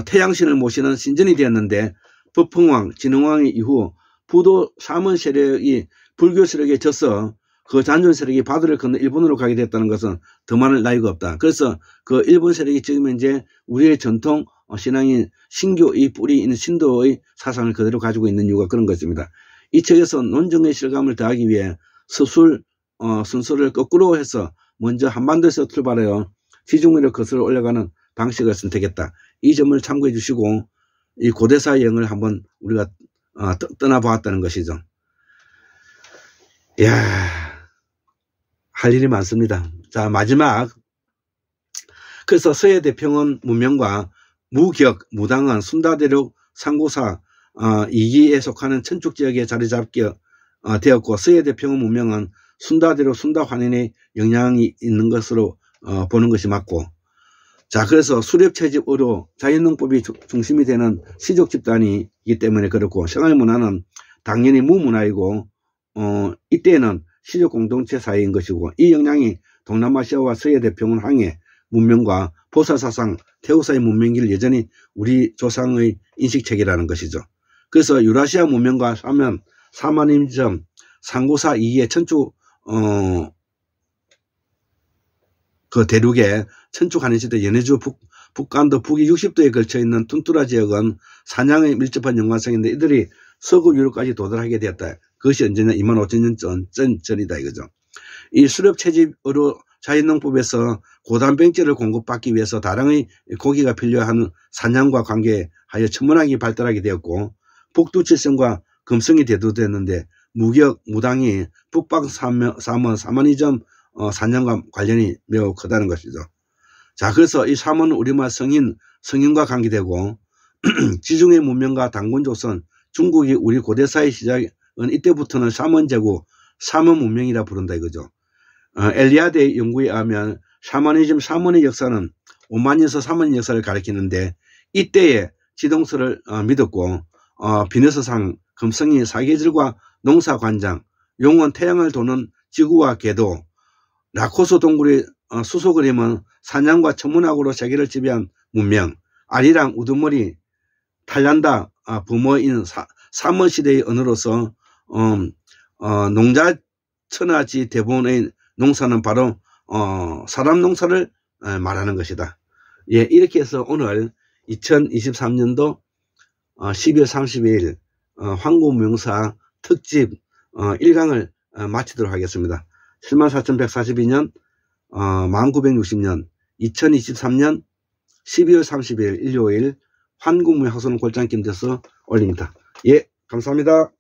태양신을 모시는 신전이 되었는데, 법흥왕, 진흥왕의 이후 부도 삼원 세력이 불교 세력에 져서 그 잔존 세력이 바다를 건너 일본으로 가게 됐다는 것은 더 많을 나위가 없다. 그래서 그 일본 세력이 지금 현재 우리의 전통 신앙인 신교의 뿌리 있는 신도의 사상을 그대로 가지고 있는 이유가 그런 것입니다. 이 책에서 논정의 실감을 더하기 위해 서술 순서를 거꾸로 해서 먼저 한반도에서 출발하여 지중해로 거슬러 올라가는 방식을 선택했다. 이 점을 참고해 주시고 이 고대사 여행을 한번 우리가 떠나보았다는 것이죠. 이야, 할 일이 많습니다. 자, 마지막. 그래서 서해대평원 문명과 무격, 무당은 순다대륙 상고사 2기에 속하는 천축지역에 자리 잡게 되었고, 서해대평원 문명은 순다대륙 순다환인의 영향이 있는 것으로 보는 것이 맞고, 자, 그래서 수렵채집으로 자연농법이 중심이 되는 시족 집단이기 때문에 그렇고, 생활문화는 당연히 무문화이고, 이때는 시족 공동체 사이인 것이고, 이 영향이 동남아시아와 서해대평원 항해 문명과 보살사상, 태우사의 문명기를 여전히 우리 조상의 인식체계라는 것이죠. 그래서 유라시아 문명과 사마니즘, 상고사 2기의 천축, 그 대륙에 천축하는 시대 연해주 북간도 북위 60도에 걸쳐 있는 툰투라 지역은 사냥의 밀접한 연관성인데 이들이 서구 유럽까지 도달하게 되었다. 그것이 언제냐? 25,000년 전이다 이거죠. 이 수렵 채집으로 자연농법에서 고단백질을 공급받기 위해서 다량의 고기가 필요한 사냥과 관계하여 천문학이 발달하게 되었고, 북두칠성과 금성이 대두되었는데 무격, 무당이 북방 사머니즘 사냥과 관련이 매우 크다는 것이죠. 자, 그래서 이 사머는 우리말 성인과 관계되고, 지중해 문명과 당군조선, 중국이 우리 고대사의 시작은 이때부터는 사먼제국, 사먼 문명이라 부른다 이거죠. 엘리아드의 연구에 의하면 샤머니즘, 사먼의 역사는 5만 년서 사먼의 역사를 가리키는데, 이때에 지동설을 믿었고, 비너스상, 금성이 사계절과 농사관장, 용은 태양을 도는 지구와 궤도, 라코스 동굴의 수소 그림은 사냥과 천문학으로 세계를 지배한 문명, 아리랑, 우두머리, 탈란다, 부모인 사먼 시대의 언어로서 농자 천하지 대부분의 농사는 바로 사람 농사를 말하는 것이다. 예, 이렇게 해서 오늘 2023년도 12월 30일 황구무용사 특집 1강을 마치도록 하겠습니다. 74,142년 1960년 2023년 12월 30일 일요일 황구무용 학습 골장 김대서 올립니다. 예, 감사합니다.